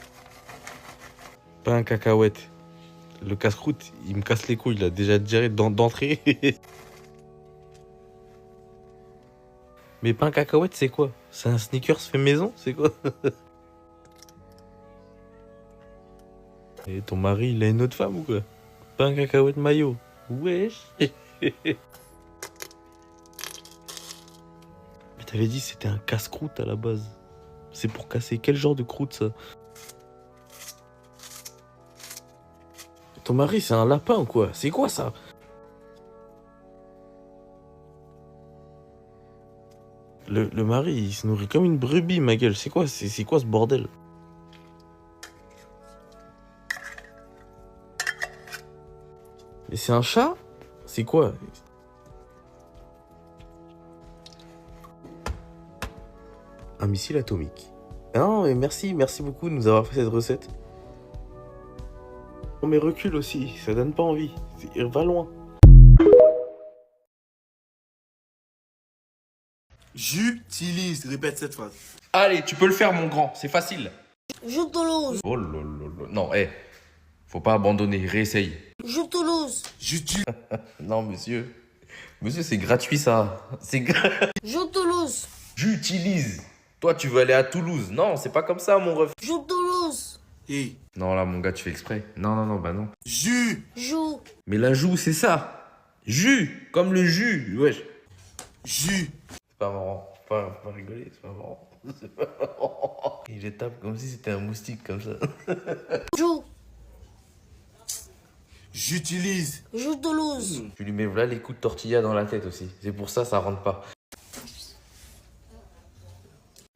Pas un cacahuète. Le casse-croûte, il me casse les couilles, il a déjà digéré d'entrée. Mais pain cacahuète, c'est quoi? C'est un sneakers fait maison? C'est quoi? Et ton mari, il a une autre femme ou quoi? Pain cacahuète maillot. Wesh. Mais t'avais dit que c'était un casse-croûte à la base. C'est pour casser quel genre de croûte ça? Ton mari, c'est un lapin ou quoi? C'est quoi ça? Le mari, il se nourrit comme une brebis, ma gueule. C'est quoi ce bordel? Mais c'est un chat? C'est quoi? Un missile atomique. Ah non, mais merci beaucoup de nous avoir fait cette recette. Non mais recule aussi, ça donne pas envie. Va loin. J'utilise, répète cette phrase. Allez, tu peux le faire mon grand, c'est facile. Je Toulouse. Oh lolo. Non, faut pas abandonner, réessaye. Je Toulouse. J'utilise. Non monsieur. Monsieur, c'est gratuit ça. Je Toulouse. J'utilise. Toi, tu veux aller à Toulouse. Non, c'est pas comme ça, mon ref. Je Toulouse. Hey. Non, là, mon gars, tu fais exprès. Non, bah non. Joue. Mais la joue, c'est ça. Jus, comme le jus, wesh. Jus. C'est pas marrant. Faut pas rigoler, c'est pas marrant. C'est pas marrant. Il les tape comme si c'était un moustique, comme ça. Joue. J'utilise. Je Toulouse. Tu lui mets là les coups de tortilla dans la tête aussi. C'est pour ça rentre pas.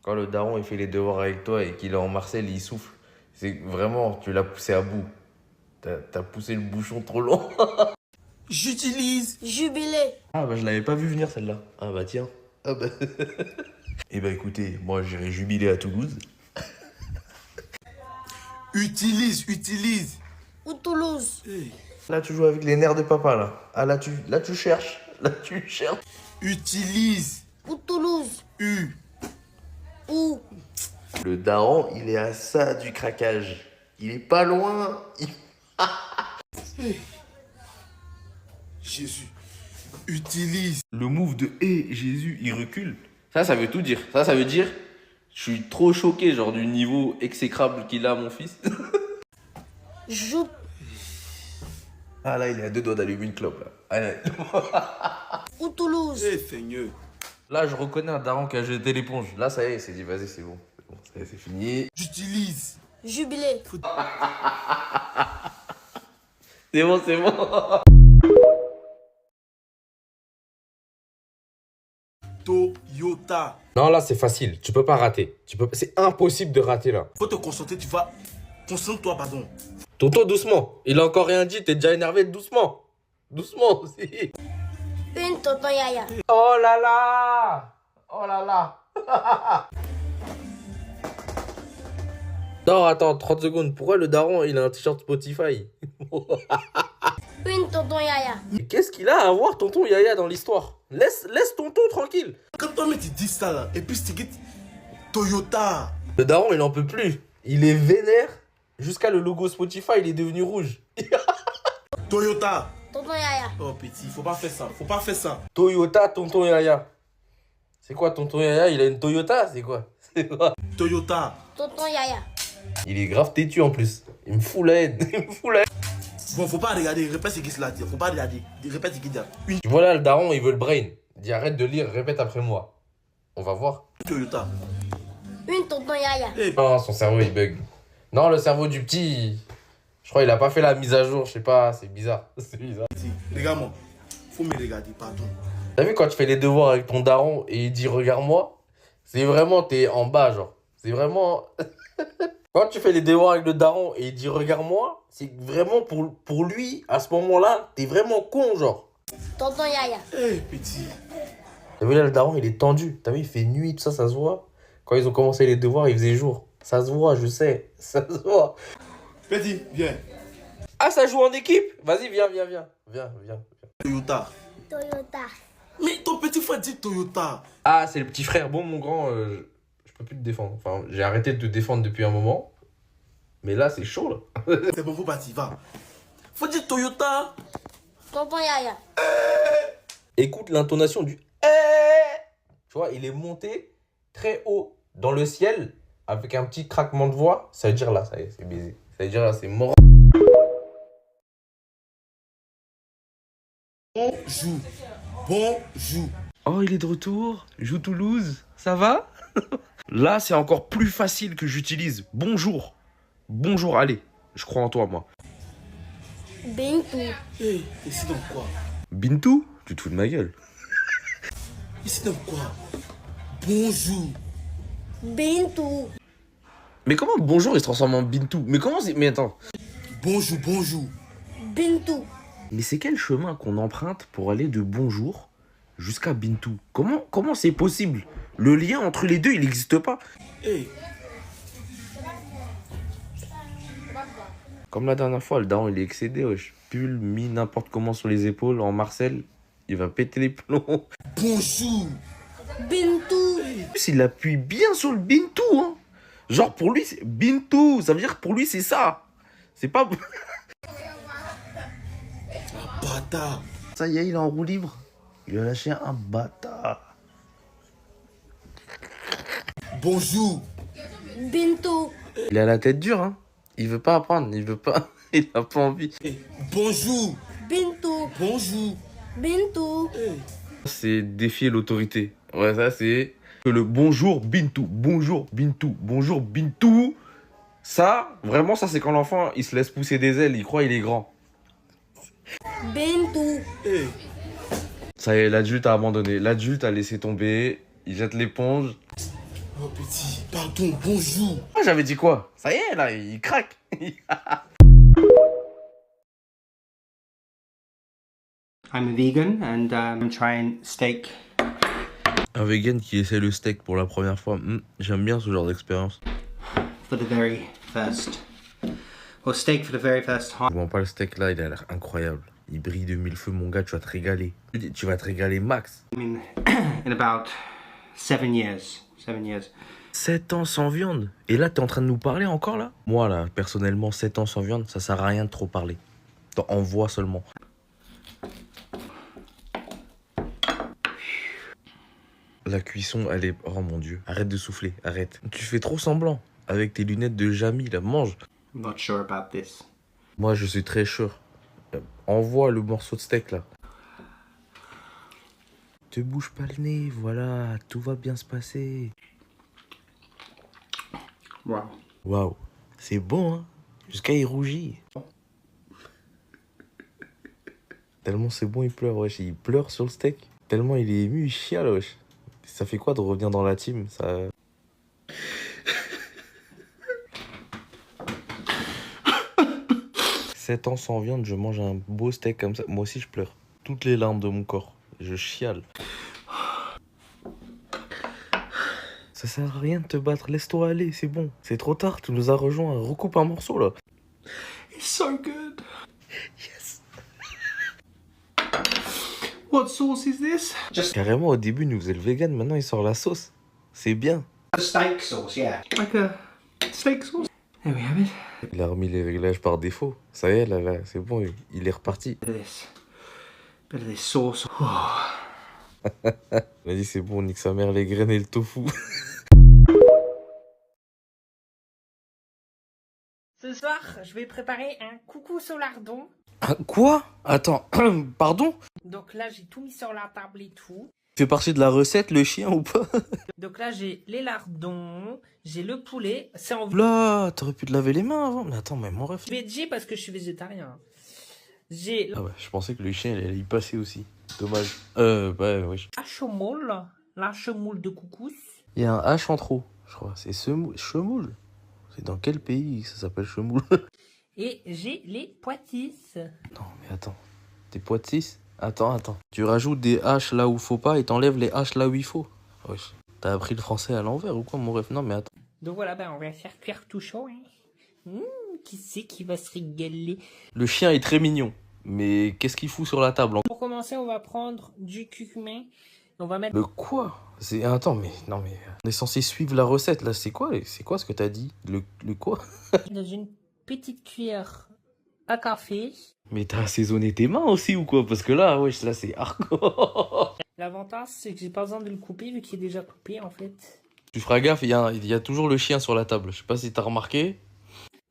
Quand le daron il fait les devoirs avec toi et qu'il est en Marcel, il souffle. C'est vraiment, tu l'as poussé à bout. T'as poussé le bouchon trop long. J'utilise. Jubilé. Ah bah je l'avais pas vu venir celle-là. Ah bah tiens. Ah bah. Eh bah écoutez, moi j'irai jubiler à Toulouse. Utilise. Ou Toulouse. Hey. Là tu joues avec les nerfs de papa là. Ah là tu cherches. Utilise. Ou Toulouse. Ou. Le daron, il est à ça du craquage. Il est pas loin. Hey. Jésus. Utilise. Le move de Jésus, il recule. Ça veut tout dire. Ça veut dire, je suis trop choqué, genre du niveau exécrable qu'il a, mon fils. Joue. Ah là, il est à 2 doigts d'allumer une clope là. Ah, là. Ou Toulouse. Eh, Seigneur. Là, je reconnais un daron qui a jeté l'éponge. Là, ça y est, il s'est dit, vas-y, c'est bon. Ça y est, c'est fini. J'utilise. Jubilé. C'est bon. Toyota. Non, là, c'est facile. Tu peux pas rater. C'est impossible de rater, là. Faut te concentrer, tu vas... Concentre-toi, pardon. Toto, doucement. Il a encore rien dit. T'es déjà énervé. Doucement aussi. Une tonton Yaya. Oh là là. Non, attends, 30 secondes. Pourquoi le daron, il a un t-shirt Spotify? Une tonton Yaya. Mais qu'est-ce qu'il a à voir, tonton Yaya, dans l'histoire? Laisse tonton tranquille. Quand toi-même tu dis ça là, et puis tu dis Toyota. Le daron, il en peut plus. Il est vénère. Jusqu'à le logo Spotify, il est devenu rouge. Toyota. Tonton Yaya. Oh petit, faut pas faire ça, faut pas faire ça. Toyota, tonton Yaya. C'est quoi, tonton Yaya? Il a une Toyota? C'est quoi? C'est quoi? Toyota. Tonton Yaya. Il est grave têtu en plus. Il me fout la haine. Il me fout la haine. Bon, faut pas regarder, répète ce qu'il se l'a dit. Faut pas regarder, répète ce qu'il dit. Une Tu vois là, le daron, il veut le brain. Il dit arrête de lire, répète après moi. On va voir. Toyota. Une tonton Yaya. Non, son cerveau il bug. Non, le cerveau du petit, je crois il a pas fait la mise à jour, je sais pas, c'est bizarre. C'est bizarre. Regarde-moi. Faut me regarder, pardon. T'as vu quand tu fais les devoirs avec ton daron et il dit regarde-moi? C'est vraiment, t'es en bas, genre. C'est vraiment. Quand tu fais les devoirs avec le daron et il dit regarde-moi, c'est vraiment pour lui, à ce moment-là, t'es vraiment con, genre. Tonton Yaya. Petit. T'as vu là, le daron il est tendu. T'as vu, il fait nuit, tout ça, ça se voit. Quand ils ont commencé les devoirs, il faisait jour. Ça se voit, je sais. Ça se voit. Petit, viens. Ah, ça joue en équipe? Vas-y, viens. Viens. Toyota. Toyota. Mais ton petit frère dit Toyota. Ah, c'est le petit frère. Bon, mon grand, je peux plus te défendre. Enfin, j'ai arrêté de te défendre depuis un moment. Mais là, c'est chaud, là. C'est bon, faut partir, va. Faut dire Toyota. Tonton Yaya. Écoute l'intonation du Tu vois, il est monté très haut dans le ciel avec un petit craquement de voix. Ça veut dire là, ça y est, c'est baisé. Ça veut dire là, c'est mort. Bonjour. Oh, il est de retour. Joue Toulouse. Ça va? Là, c'est encore plus facile que j'utilise. Bonjour. Bonjour, allez. Je crois en toi, moi. Bintou. Ici donc quoi? Bintou? Tu te fous de ma gueule. Ici donc quoi? Bonjour. Bintou. Mais comment bonjour il se transforme en Bintou? Mais comment c'est... Mais attends. Bonjour. Bintou. Mais c'est quel chemin qu'on emprunte pour aller de bonjour jusqu'à Bintou? Comment c'est possible? Le lien entre les deux, il n'existe pas. Comme la dernière fois, le daron, il est excédé, wesh. Pull, mis n'importe comment sur les épaules, en Marcel, il va péter les plombs. Bonjour. Bintou. En plus, il appuie bien sur le Bintou, hein. Genre, pour lui, c'est Bintou. Ça veut dire que pour lui, c'est ça. C'est pas... Bâtard. Ça y est, il est en roue libre. Il a lâché un bâtard. Bonjour. Bintou. Il a la tête dure, hein. Il veut pas apprendre, il veut pas... Il a pas envie. Bonjour. Bintou. Bonjour. Bintou. C'est défier l'autorité. Ouais, ça, c'est... Le bonjour Bintou, bonjour Bintou, bonjour Bintou. Ça, vraiment, ça, c'est quand l'enfant, il se laisse pousser des ailes, il croit il est grand. Bintou. Ça y est, l'adulte a abandonné. L'adulte a laissé tomber, il jette l'éponge. Oh petit, pardon, bonjour. Ah, j'avais dit quoi? Ça y est, là, il craque. I'm a vegan and I'm trying steak. Un vegan qui essaie le steak pour la première fois. J'aime bien ce genre d'expérience. For the very first. Or steak for the very first time. Bon, pas le steak là, il a l'air incroyable. Il brille de mille feux, mon gars, tu vas te régaler. Tu vas te régaler max. I mean, in about 7 years. 7 years. 7 ans sans viande. Et là, t'es en train de nous parler encore là? Moi là, personnellement, 7 ans sans viande, ça sert à rien de trop parler. On voit seulement. La cuisson, elle est... Oh mon Dieu. Arrête de souffler, arrête. Tu fais trop semblant. Avec tes lunettes de Jamie, là, mange. I'm not sure about this. Moi, je suis très sûr. Envoie le morceau de steak, là. Te bouge pas le nez, voilà. Tout va bien se passer. Wow. Waouh. C'est bon, hein. Jusqu'à il rougit. Tellement c'est bon, il pleure, wesh. Il pleure sur le steak. Tellement il est ému, il chiale, wesh. Ça fait quoi de revenir dans la team? Ça... 7 ans sans viande, je mange un beau steak comme ça. Moi aussi, je pleure. Toutes les larmes de mon corps. Je chiale. Ça sert à rien de te battre. Laisse-toi aller, c'est bon. C'est trop tard, tu nous as rejoints. Recoupe un morceau, là. It's so good. Yes. What sauce is this? Carrément, au début, il nous faisait le vegan. Maintenant, il sort la sauce. C'est bien. The steak sauce, yeah. Like a steak sauce. There we have it. Il a remis les réglages par défaut. Ça y est, là, c'est bon, il est reparti. This. Pero de sauce. Vas-y, c'est bon, nique sa mère, les graines et le tofu. Ce soir, je vais préparer un couscous au lardon. Quoi? Attends, pardon? Donc là, j'ai tout mis sur la table et tout. Tu fais partie de la recette, le chien ou pas? Donc là, j'ai les lardons, j'ai le poulet. C'est en Là, t'aurais pu te laver les mains avant. Mais attends, mais mon ref. veggie parce que je suis végétarien. J'ai Ah ouais, je pensais que le chien, il allait y passer aussi. Dommage. Ouais. la chemoule de couscous. Il y a un H en trop, je crois. C'est chemoule. C'est dans quel pays ça s'appelle chemoule? Et j'ai les poitisses. Non, mais attends. Des pois de 6? Attends. Tu rajoutes des H là où faut pas et t'enlèves les H là où il faut. Wesh. T'as appris le français à l'envers ou quoi, mon ref? Non, mais attends. Donc voilà, ben on va faire cuire tout chaud. Hein. Qui c'est qui va se régaler? Le chien est très mignon. Mais qu'est-ce qu'il fout sur la table? Pour commencer, on va prendre du curcumin. On va mettre... Le quoi? Attends, mais non, mais on est censé suivre la recette là. C'est quoi ce que t'as dit? Le quoi? dans une petite cuillère à café. Mais t'as assaisonné tes mains aussi ou quoi? Parce que là, wesh, là c'est hardcore. L'avantage, c'est que j'ai pas besoin de le couper vu qu'il est déjà coupé en fait. Tu feras gaffe, il y a toujours le chien sur la table. Je sais pas si t'as remarqué.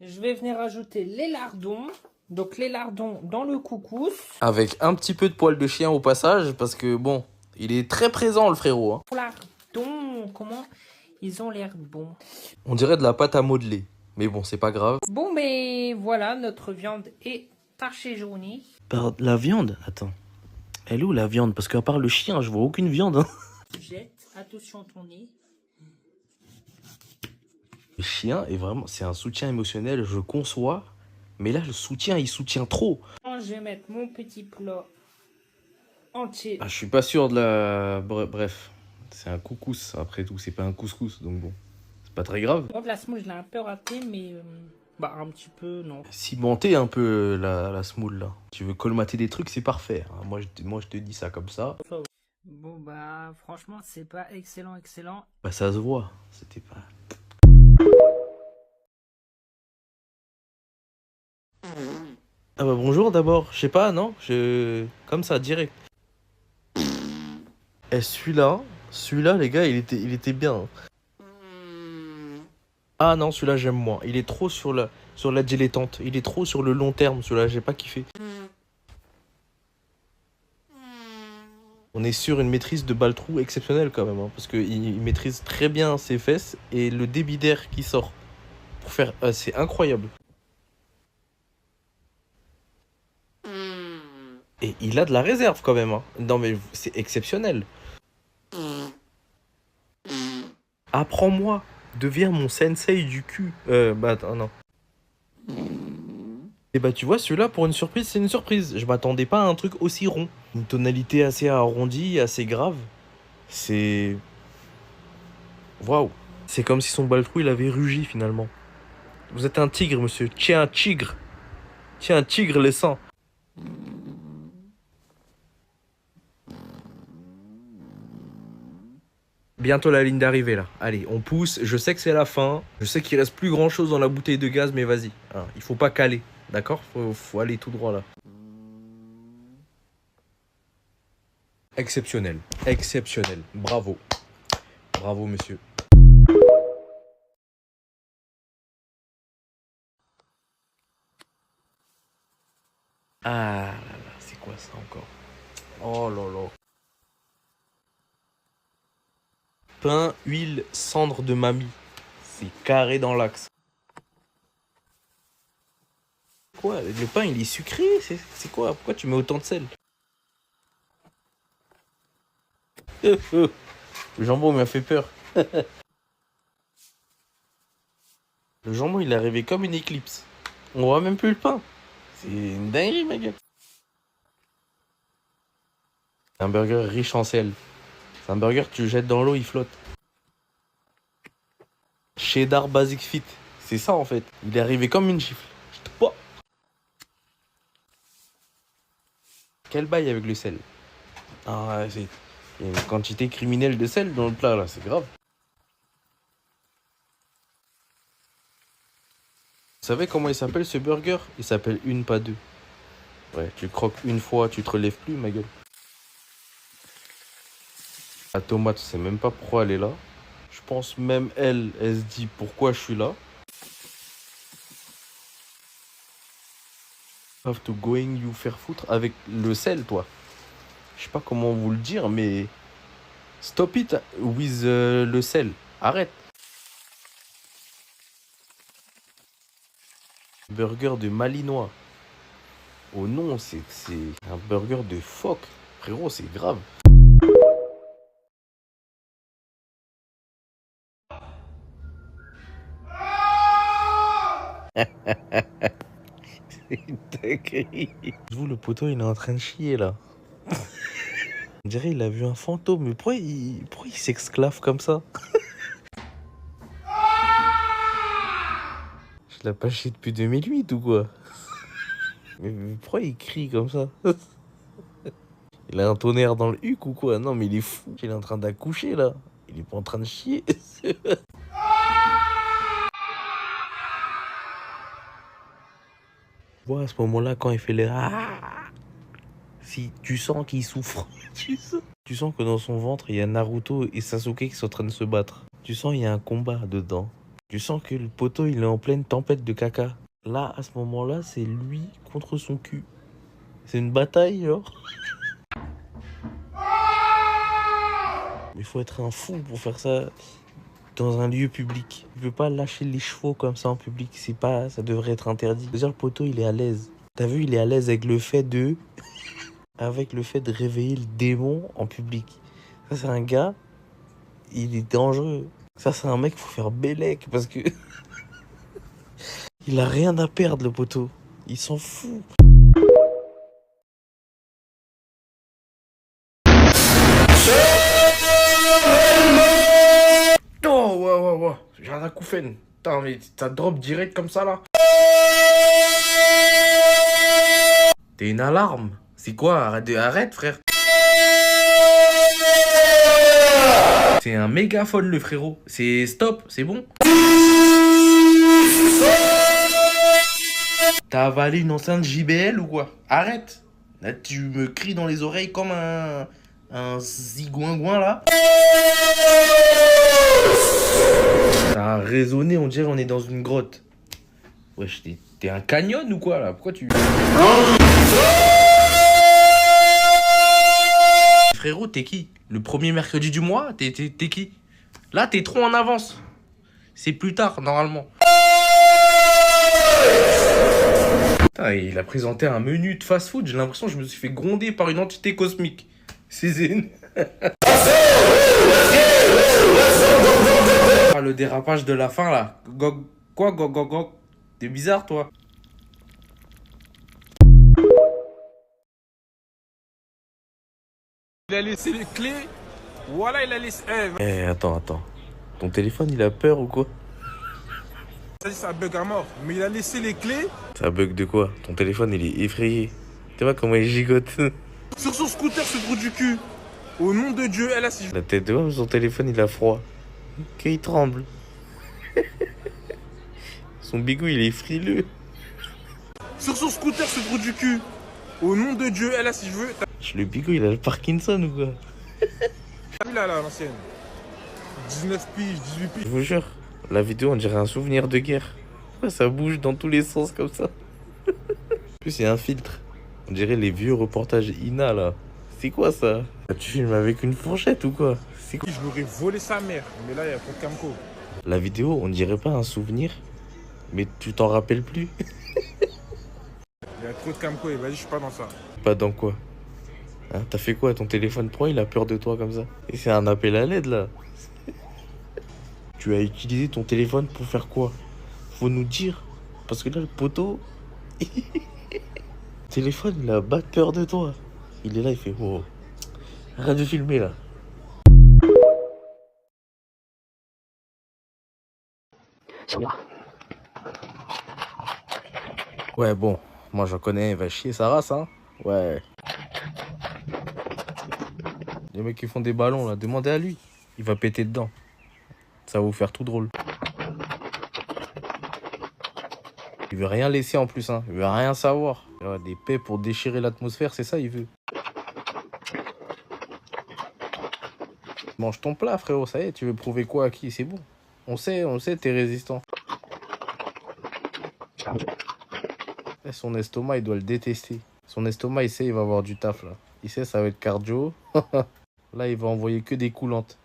Je vais venir ajouter les lardons. Donc les lardons dans le couscous. Avec un petit peu de poil de chien au passage, parce que bon, il est très présent le frérot. Hein. Lardons, comment ils ont l'air bons. On dirait de la pâte à modeler. Mais bon, c'est pas grave. Bon, mais voilà, notre viande est tachée jaunie. La viande? Attends. Elle est où la viande? Parce qu'à part le chien, je vois aucune viande. Hein. Jette, attention ton nez. Le chien est vraiment, c'est un soutien émotionnel, je conçois. Mais là, le soutien, il soutient trop. Je vais mettre mon petit plat entier. Ah, je suis pas sûr de la... Bref, c'est un couscous, après tout. C'est pas un couscous, donc bon. C'est pas très grave. Donc la semoule, je l'ai un peu raté, mais... bah, un petit peu, non. Cimenter un peu la semoule, là. Tu veux colmater des trucs, c'est parfait. Hein. Moi, je te dis ça comme ça. Bon, bah, franchement, c'est pas excellent. Bah, ça se voit. C'était pas... Ah bah bonjour d'abord, je sais pas, non? Comme ça, direct. Et celui-là, les gars, il était bien. Ah non, celui-là, j'aime moins. Il est trop sur la dilettante. Il est trop sur le long terme, celui-là, j'ai pas kiffé. On est sur une maîtrise de Baltrou exceptionnelle quand même, hein, parce qu'il maîtrise très bien ses fesses et le débit d'air qui sort. Pour faire... c'est incroyable. Et il a de la réserve quand même. Hein. Non mais c'est exceptionnel. Apprends-moi. Deviens mon sensei du cul. Bah attends, non. Et bah tu vois, celui-là, pour une surprise, c'est une surprise. Je m'attendais pas à un truc aussi rond. Une tonalité assez arrondie, assez grave. C'est... Waouh. C'est comme si son baltrou, il avait rugi finalement. Vous êtes un tigre, monsieur. Tiens, un tigre. Tiens, un tigre, les sangs. Bientôt la ligne d'arrivée là. Allez, on pousse. Je sais que c'est la fin. Je sais qu'il reste plus grand chose dans la bouteille de gaz, mais vas-y. Hein, il faut pas caler. D'accord? Faut aller tout droit là. Exceptionnel. Exceptionnel. Bravo. Bravo, monsieur. Ah là là, c'est quoi ça encore? Oh là là. Pain, huile, cendre de mamie. C'est carré dans l'axe. Quoi? Le pain, il est sucré? C'est quoi? Pourquoi tu mets autant de sel? Le jambon m'a fait peur. Le jambon, il est arrivé comme une éclipse. On voit même plus le pain. C'est une dinguerie, ma gueule. Un burger riche en sel. C'est un burger que tu le jettes dans l'eau, il flotte. Cheddar Basic Fit. C'est ça, en fait. Il est arrivé comme une gifle. Quel bail avec le sel. Ah, c'est... Il y a une quantité criminelle de sel dans le plat, là. C'est grave. Vous savez comment il s'appelle, ce burger? Il s'appelle Une Pas Deux. Ouais, tu croques une fois, tu te relèves plus, ma gueule. La tomate, je sais même pas pourquoi elle est là. Je pense même elle se dit pourquoi je suis là. Have to going you faire foutre avec le sel, toi. Je sais pas comment vous le dire, mais stop it with le sel. Arrête. Burger de malinois. Oh non, c'est un burger de phoque. Frérot, c'est grave. C'est une dinguerie. Vous, le poteau, il est en train de chier, là. On dirait qu'il a vu un fantôme. Mais pourquoi il s'exclave comme ça? Je l'ai pas chié depuis 2008 ou quoi? Mais pourquoi il crie comme ça? Il a un tonnerre dans le huc ou quoi? Non, mais il est fou. Il est en train d'accoucher, là. Il est pas en train de chier. Bon, à ce moment-là, quand il fait les... Si tu sens qu'il souffre. Tu sens que dans son ventre, il y a Naruto et Sasuke qui sont en train de se battre. Tu sens qu'il y a un combat dedans. Tu sens que le poteau, il est en pleine tempête de caca. Là, à ce moment-là, c'est lui contre son cul. C'est une bataille, genre. Il faut être un fou pour faire ça dans un lieu public. Tu peux pas lâcher les chevaux comme ça en public. C'est pas, ça devrait être interdit. Déjà, le poteau, il est à l'aise. T'as vu, il est à l'aise avec le fait de... avec le fait de réveiller le démon en public. Ça, c'est un gars, il est dangereux. Ça, c'est un mec, faut faire bellec parce que... il a rien à perdre, le poteau. Il s'en fout. Oh, ouais. J'ai un acouphène. Putain, mais ça drop direct comme ça, là. T'es une alarme. C'est quoi? Arrête, frère. C'est un mégaphone, le frérot. C'est stop, c'est bon. T'as avalé une enceinte JBL ou quoi? Arrête. Là, tu me cries dans les oreilles comme un zigouingouin, là. Ça a résonné, on dirait on est dans une grotte. Wesh, t'es un canyon ou quoi, là? Pourquoi tu... Frérot, t'es qui? Le premier mercredi du mois? T'es qui? Là, t'es trop en avance. C'est plus tard, normalement. Putain, il a présenté un menu de fast-food. J'ai l'impression que je me suis fait gronder par une entité cosmique. C'est zen. Ah, le dérapage de la fin, là. Quoi, gog. T'es bizarre, toi. Il a laissé les clés. Voilà, il a laissé... Attends. Ton téléphone, il a peur ou quoi? Ça bug à mort. Mais il a laissé les clés. Ça bug de quoi? Ton téléphone, il est effrayé. Tu vois comment il gigote? Sur son scooter, ce trou du cul. Au nom de Dieu, elle a si... La tête de homme, son téléphone, il a froid. Qu'il tremble. Son bigou, il est frileux. Sur son scooter, ce trou du cul. Au nom de Dieu, elle a si je veux... Le bigou, il a le Parkinson ou quoi? T'as vu là, l'ancienne 19 piges, 18 piges. Je vous jure, la vidéo, on dirait un souvenir de guerre. Pourquoi ça bouge dans tous les sens comme ça? En plus, il y a un filtre. On dirait les vieux reportages INA, là. C'est quoi ça? Tu filmes avec une fourchette ou quoi? C'est quoi? Je l'aurais volé sa mère, mais là, il y a trop de Camco. La vidéo, on dirait pas un souvenir, mais tu t'en rappelles plus. Il y a trop de Camco et vas-y, je suis pas dans ça. Pas dans quoi? Hein, t'as fait quoi? Ton téléphone Pro, il a peur de toi comme ça? Et c'est un appel à l'aide, là. Tu as utilisé ton téléphone pour faire quoi? Faut nous dire. Parce que là, le poteau... le téléphone, il a pas peur de toi. Il est là, il fait... Oh, arrête de filmer, là. Ouais, bon. Moi, j'en connais. Il va chier sa race, hein. Ouais. Les mecs qui font des ballons, là, demandez à lui. Il va péter dedans. Ça va vous faire tout drôle. Il veut rien laisser en plus, hein. Il veut rien savoir. Des paix pour déchirer l'atmosphère, c'est ça il veut. Mange ton plat, frérot, ça y est, tu veux prouver quoi à qui? C'est bon. On sait, t'es résistant. Et son estomac, il doit le détester. Son estomac, il sait, il va avoir du taf, là. Il sait, ça va être cardio. Là, il va envoyer que des coulantes.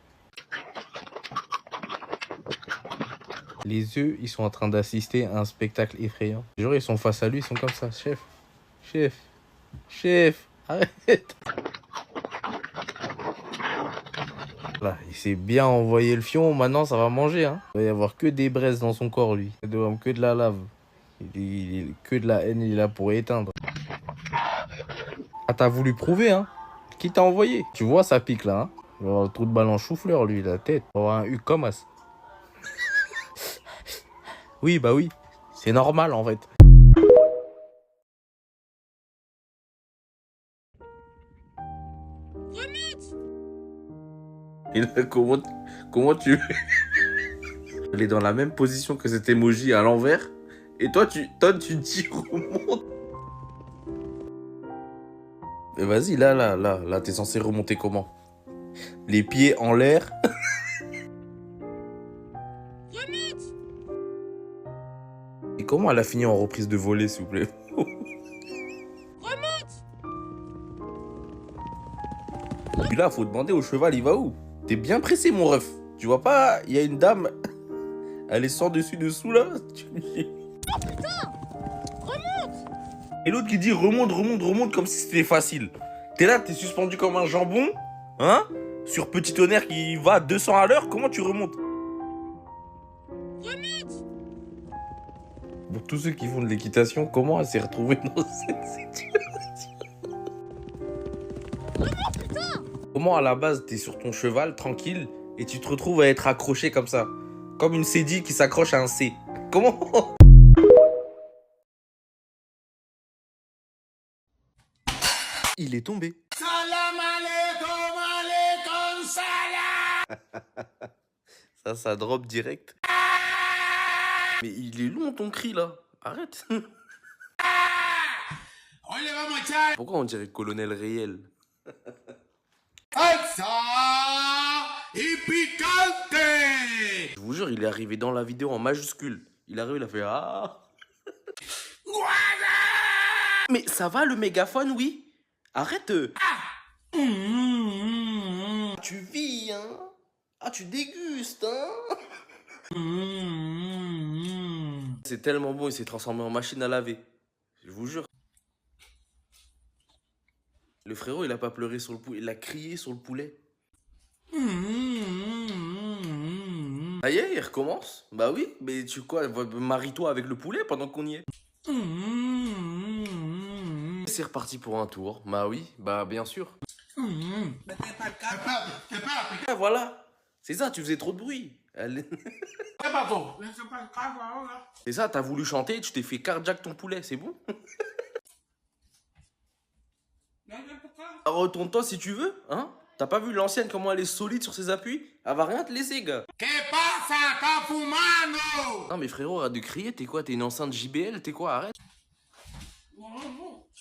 Les œufs, ils sont en train d'assister à un spectacle effrayant. Les gens, ils sont face à lui, ils sont comme ça. Chef, chef, chef, arrête. Là, il s'est bien envoyé le fion, maintenant ça va manger. Hein. Il va y avoir que des braises dans son corps, lui. Il doit avoir que de la lave. Il que de la haine, il est là pour éteindre. Ah, t'as voulu prouver, hein? Qui t'a envoyé? Tu vois, ça pique là, hein? Il va avoir le trou de balle en chou-fleur, lui, la tête. Il va avoir un Hugues comme as. Oui, bah oui. C'est normal, en fait. Et là, comment tu... Elle est dans la même position que cet emoji à l'envers. Et toi, tu dis remonte. Mais vas-y, là, t'es censé remonter comment? Les pieds en l'air. Et comment elle a fini en reprise de volée, s'il vous plaît? Puis là, faut demander au cheval, il va où? T'es bien pressé, mon ref. Tu vois pas, il y a une dame, elle est sans dessus-dessous, là. Oh putain! Remonte! Et l'autre qui dit remonte, comme si c'était facile. T'es là, t'es suspendu comme un jambon, hein? Sur petit tonnerre qui va à 200 à l'heure, comment tu remontes? Remonte! Pour tous ceux qui font de l'équitation, comment elle s'est retrouvée dans cette situation? Comment à la base t'es sur ton cheval tranquille et tu te retrouves à être accroché comme ça, comme une cédille qui s'accroche à un C. Comment? Il est tombé. Salam alaikum salam! Ça drop direct. Mais il est long ton cri là. Arrête. Pourquoi on dirait colonel réel? Salsa y picante! Je vous jure, il est arrivé dans la vidéo en majuscule. Il arrive, il a fait ah. Mais ça va le mégaphone, oui? Arrête. Tu vis, hein? Ah, tu dégustes, hein? C'est tellement bon, il s'est transformé en machine à laver. Je vous jure. Le frérot, il a pas pleuré sur le poulet, il a crié sur le poulet. Ça y est, il recommence. Bah oui, mais tu quoi, marie-toi avec le poulet pendant qu'on y est. C'est reparti pour un tour. Bah oui, bah bien sûr. Voilà, c'est ça, tu faisais trop de bruit. C'est ça, t'as voulu chanter, tu t'es fait cardiaque ton poulet, c'est bon? Retourne-toi si tu veux, hein? T'as pas vu l'ancienne, comment elle est solide sur ses appuis? Elle va rien te laisser, gars. Non mais frérot, arrête de crier, t'es quoi? T'es une enceinte JBL, t'es quoi? Arrête.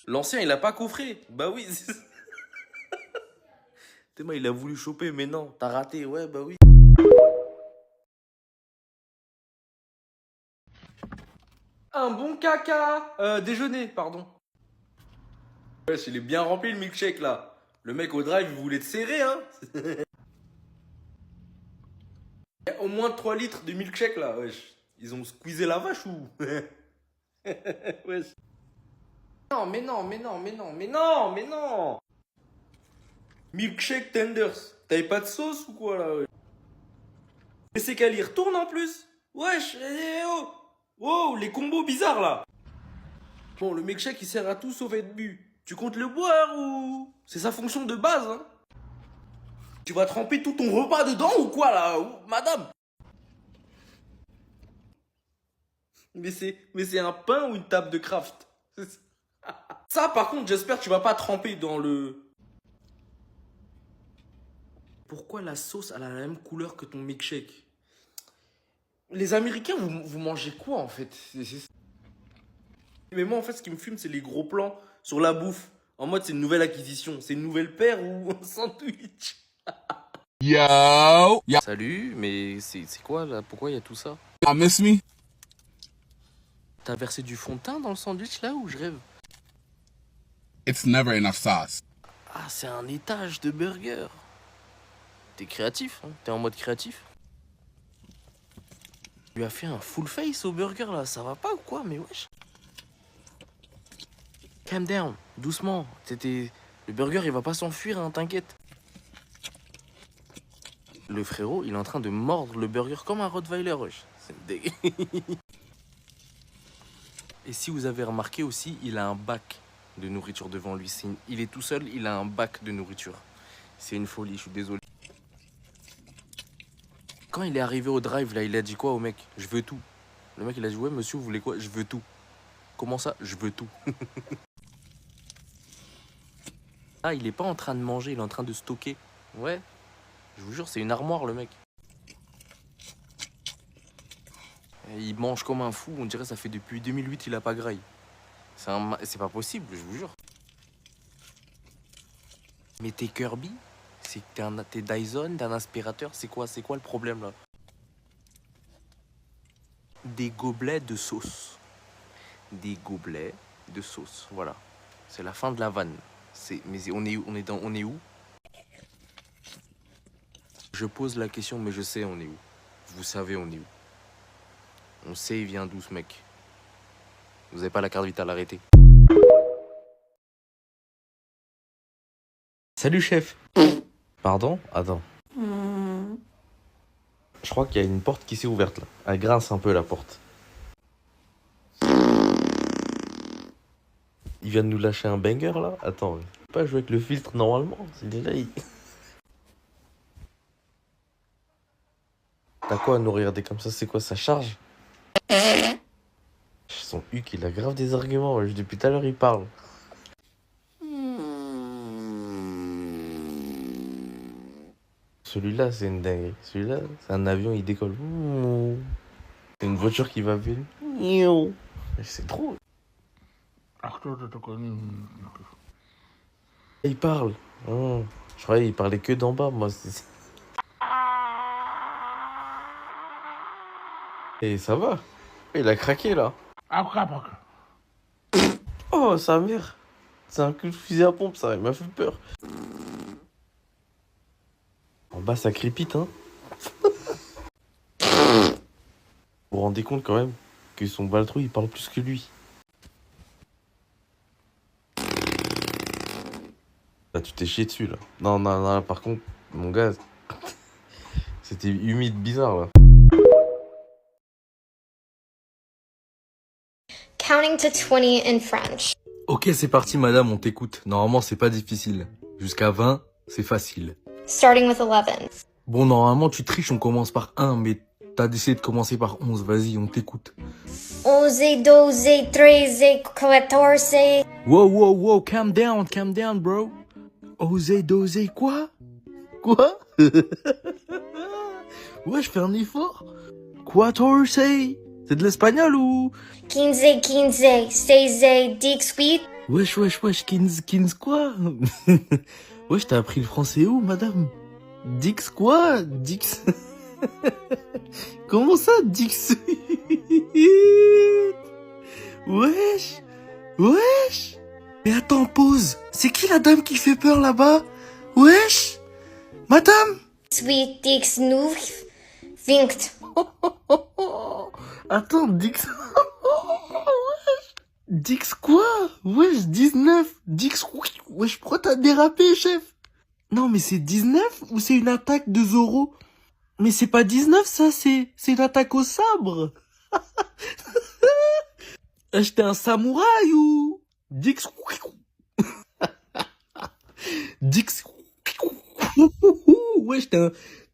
L'ancien, il a pas coffré. Bah oui. T'es moi, il a voulu choper, mais non, t'as raté, ouais, bah oui. Un bon caca. Déjeuner, pardon. Wesh, il est bien rempli le milkshake là. Le mec au drive, il voulait te serrer, hein. Il y a au moins 3 litres de milkshake là, wesh. Ils ont squeezé la vache ou? Wesh. Non, mais non, mais non, mais non, mais non, mais non. Milkshake tenders. T'avais pas de sauce ou quoi là, wesh? Mais c'est qu'elle y retourne en plus. Wesh, oh. Wow, les combos bizarres là. Bon, le milkshake il sert à tout sauf être bu. Tu comptes le boire ou... C'est sa fonction de base, hein. Tu vas tremper tout ton repas dedans ou quoi, là, madame? Mais c'est un pain ou une table de craft? Ça, par contre, j'espère que tu vas pas tremper dans le... Pourquoi la sauce, elle a la même couleur que ton milkshake? Les Américains, vous mangez quoi, en fait? Mais moi, en fait, ce qui me fume, c'est les gros plans sur la bouffe. En mode, c'est une nouvelle acquisition. C'est une nouvelle paire ou un sandwich. Yo! Salut, mais c'est quoi là? Pourquoi il y a tout ça? Miss me? T'as versé du fond de teint dans le sandwich là ou je rêve? It's never enough sauce. Ah, c'est un étage de burger. T'es créatif, hein? T'es en mode créatif? Tu lui as fait un full face au burger là, ça va pas ou quoi? Mais wesh. Calm down, doucement. Le burger il va pas s'enfuir, hein, t'inquiète. Le frérot, il est en train de mordre le burger comme un Rottweiler, wesh. C'est dégueu. Et si vous avez remarqué aussi, il a un bac de nourriture devant lui. Il est tout seul, il a un bac de nourriture. C'est une folie, je suis désolé. Quand il est arrivé au drive, là, il a dit quoi au mec? Je veux tout. Le mec, il a dit, ouais, monsieur, vous voulez quoi? Je veux tout. Comment ça? Je veux tout. Ah, il est pas en train de manger, il est en train de stocker. Ouais. Je vous jure, c'est une armoire, le mec. Et il mange comme un fou, on dirait ça fait depuis 2008 il a pas graille. C'est pas possible, je vous jure. Mais t'es Kirby? C'est que t'es Dyson, t'es un aspirateur? C'est quoi le problème là? Des gobelets de sauce. Des gobelets de sauce, voilà. C'est la fin de la vanne. Mais on est où? Je pose la question, mais je sais on est où. Vous savez on est où. On sait il vient d'où ce mec. Vous avez pas la carte vitale, arrêtez. Salut chef. Pardon? Attends. Je crois qu'il y a une porte qui s'est ouverte là. Elle grince un peu la porte. Il vient de nous lâcher un banger là? Attends, il peut pas jouer avec le filtre normalement. C'est déjà... T'as quoi à nous regarder comme ça? C'est quoi, ça charge? Son huc, il a grave des arguments. Ouais. Depuis tout à l'heure, il parle. Celui-là, c'est une dinguerie. Celui-là, c'est un avion, il décolle. C'est une voiture qui va venir. C'est trop. Il parle. Je croyais qu'il parlait que d'en bas, moi. Et ça va. Il a craqué, là. Oh, sa mère. C'est un coup de fusil à pompe, ça. Il m'a fait peur. En bas, ça crépite, hein. Vous vous rendez compte, quand même, que son baltrou, il parle plus que lui. Là, tu t'es chié dessus, là. Non, là, par contre, mon gars... C'était humide, bizarre, là. Counting to 20 in French. Ok, c'est parti, madame, on t'écoute. Normalement, c'est pas difficile. Jusqu'à 20, c'est facile. Starting with 11. Bon, normalement, tu triches, on commence par 1, mais t'as décidé de commencer par 11. Vas-y, on t'écoute. 11, 12, 13, 14. Wow, calm down, bro. 11, 12, quoi? Quoi? Ouais, je fais un effort. 14, c'est de l'espagnol ou? 15, 16, 18. Wesh, 15 quoi? Wesh, t'as appris le français où, madame? Dix quoi? Dix... Comment ça, Dix? Wesh. Mais attends, pause. C'est qui la dame qui fait peur là-bas? Wesh. Madame? 18, 19, 20. Attends, Dix... Dix quoi? Wesh, 19. Dix... Wesh, pourquoi t'as dérapé, chef? Non, mais c'est 19 ou c'est une attaque de Zoro? Mais c'est pas 19, ça, c'est une attaque au sabre. J'étais un samouraï ou... Dix... Dix... Wesh, t'es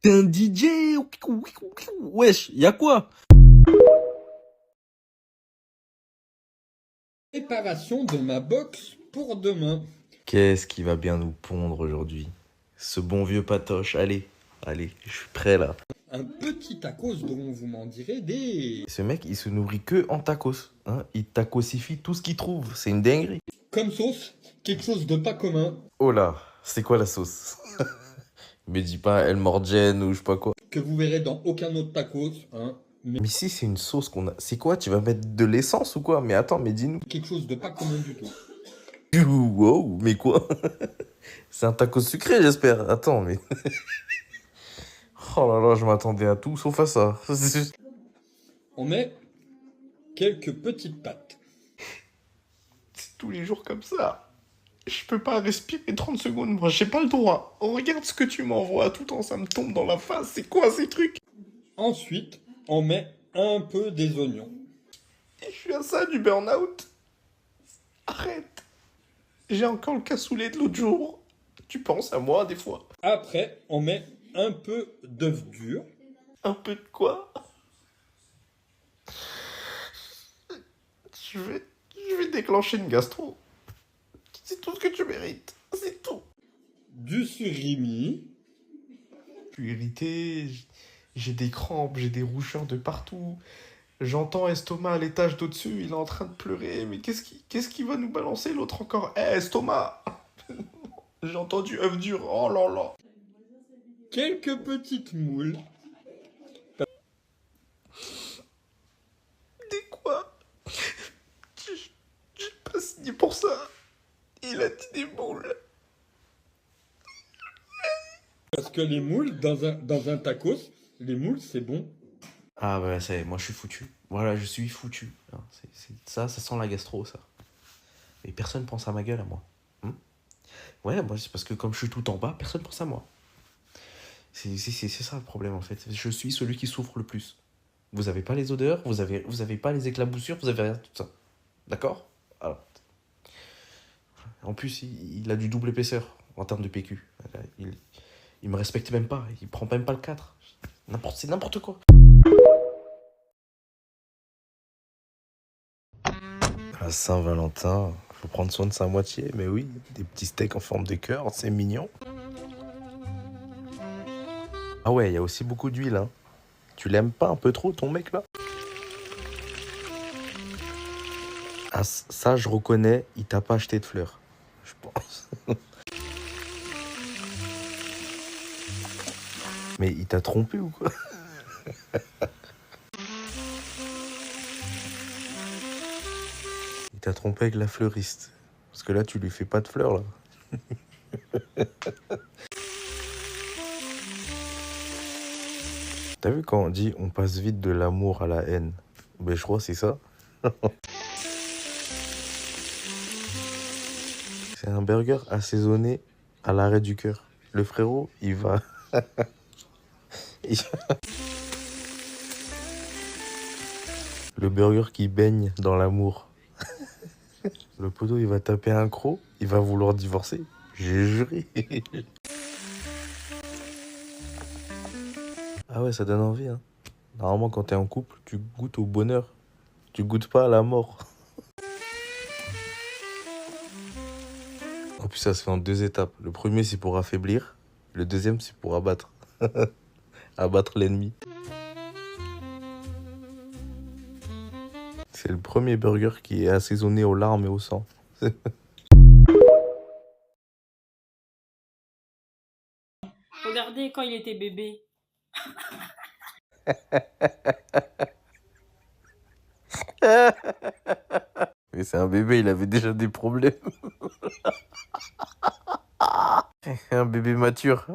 un DJ. Wesh, y'a quoi? Préparation de ma box pour demain. Qu'est-ce qui va bien nous pondre aujourd'hui? Ce bon vieux Patoche, allez, Allez, je suis prêt là. Un petit tacos dont vous m'en direz des... Ce mec, il se nourrit que en tacos. Hein, il tacosifie tout ce qu'il trouve. C'est une dinguerie. Comme sauce, quelque chose de pas commun. Oh là, c'est quoi la sauce? Me dis pas El Morgen ou je sais pas quoi. Que vous verrez dans aucun autre tacos, hein. Mais si c'est une sauce qu'on a... C'est quoi? Tu vas mettre de l'essence ou quoi? Mais attends, mais dis-nous. Quelque chose de pas commun du tout. Wow, mais quoi? C'est un taco sucré, j'espère. Attends, mais... Oh là là, je m'attendais à tout sauf à ça. On met quelques petites pâtes. C'est tous les jours comme ça. Je peux pas respirer 30 secondes, moi, j'ai pas le droit. Oh, regarde ce que tu m'envoies, tout le temps ça me tombe dans la face. C'est quoi ces trucs? Ensuite, on met un peu des oignons. Et je suis à ça du burn-out. Arrête. J'ai encore le cassoulet de l'autre jour. Tu penses à moi des fois. Après, on met un peu d'œuf dur. Un peu de quoi? Je vais déclencher une gastro. C'est tout ce que tu mérites. C'est tout. Du surimi. Je suis irrité. J'ai des crampes, j'ai des rougeurs de partout. J'entends Estomac à l'étage d'au-dessus, il est en train de pleurer. Mais qu'est-ce qui va nous balancer l'autre encore? Estomac. J'ai entendu œuf dur. Oh là là. Quelques petites moules. Des quoi? J'ai pas signé pour ça. Il a dit des moules. Parce que les moules, dans un tacos, les moules, c'est bon. Ah bah ça y est, moi je suis foutu. Voilà, je suis foutu. Ça sent la gastro, ça. Et personne pense à ma gueule, à moi. Ouais, moi c'est parce que comme je suis tout en bas, personne pense à moi. C'est ça le problème en fait. Je suis celui qui souffre le plus. Vous avez pas les odeurs, vous avez pas les éclaboussures, vous avez rien de tout ça. D'accord? Alors. En plus, il a du double épaisseur en termes de PQ. Il me respecte même pas, il prend même pas le 4. C'est n'importe quoi. À Saint-Valentin, faut prendre soin de sa moitié, mais oui, des petits steaks en forme de cœur, c'est mignon. Ah ouais, il y a aussi beaucoup d'huile, hein. Tu l'aimes pas un peu trop, ton mec, là? Ah, ça, je reconnais, il t'a pas acheté de fleurs, je pense. Mais il t'a trompé ou quoi? Il t'a trompé avec la fleuriste. Parce que là, tu lui fais pas de fleurs, là. T'as vu quand on dit on passe vite de l'amour à la haine? Ben, je crois que c'est ça. C'est un burger assaisonné à l'arrêt du cœur. Le frérot, il va... Le burger qui baigne dans l'amour. Le poteau, il va taper un croc, il va vouloir divorcer. J'ai juré. Ah ouais, ça donne envie, hein. Normalement, quand t'es en couple, tu goûtes au bonheur. Tu goûtes pas à la mort. En plus, ça se fait en 2 étapes. Le premier, c'est pour affaiblir. Le deuxième, c'est pour abattre. Abattre l'ennemi. C'est le premier burger qui est assaisonné aux larmes et au sang. Regardez quand il était bébé. Mais c'est un bébé, il avait déjà des problèmes. Un bébé mature.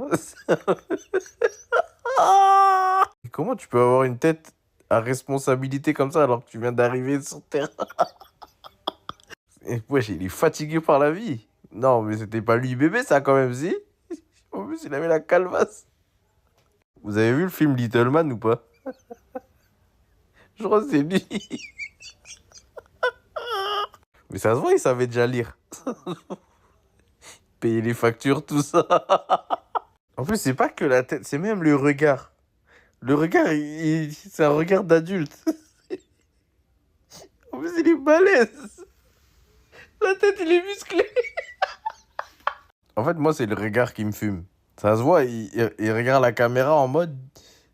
Comment tu peux avoir une tête à responsabilité comme ça alors que tu viens d'arriver sur Terre? Wesh, il est fatigué par la vie. Non, mais c'était pas lui bébé, ça, quand même, si. En plus, il avait la calvasse. Vous avez vu le film Little Man ou pas? Je crois que c'est lui. Mais ça se voit, il savait déjà lire. Payer les factures, tout ça. En plus, c'est pas que la tête, c'est même le regard. Le regard, c'est un regard d'adulte. En plus, il est balèze. La tête, il est musclé. En fait, moi, c'est le regard qui me fume. Ça se voit, il regarde la caméra en mode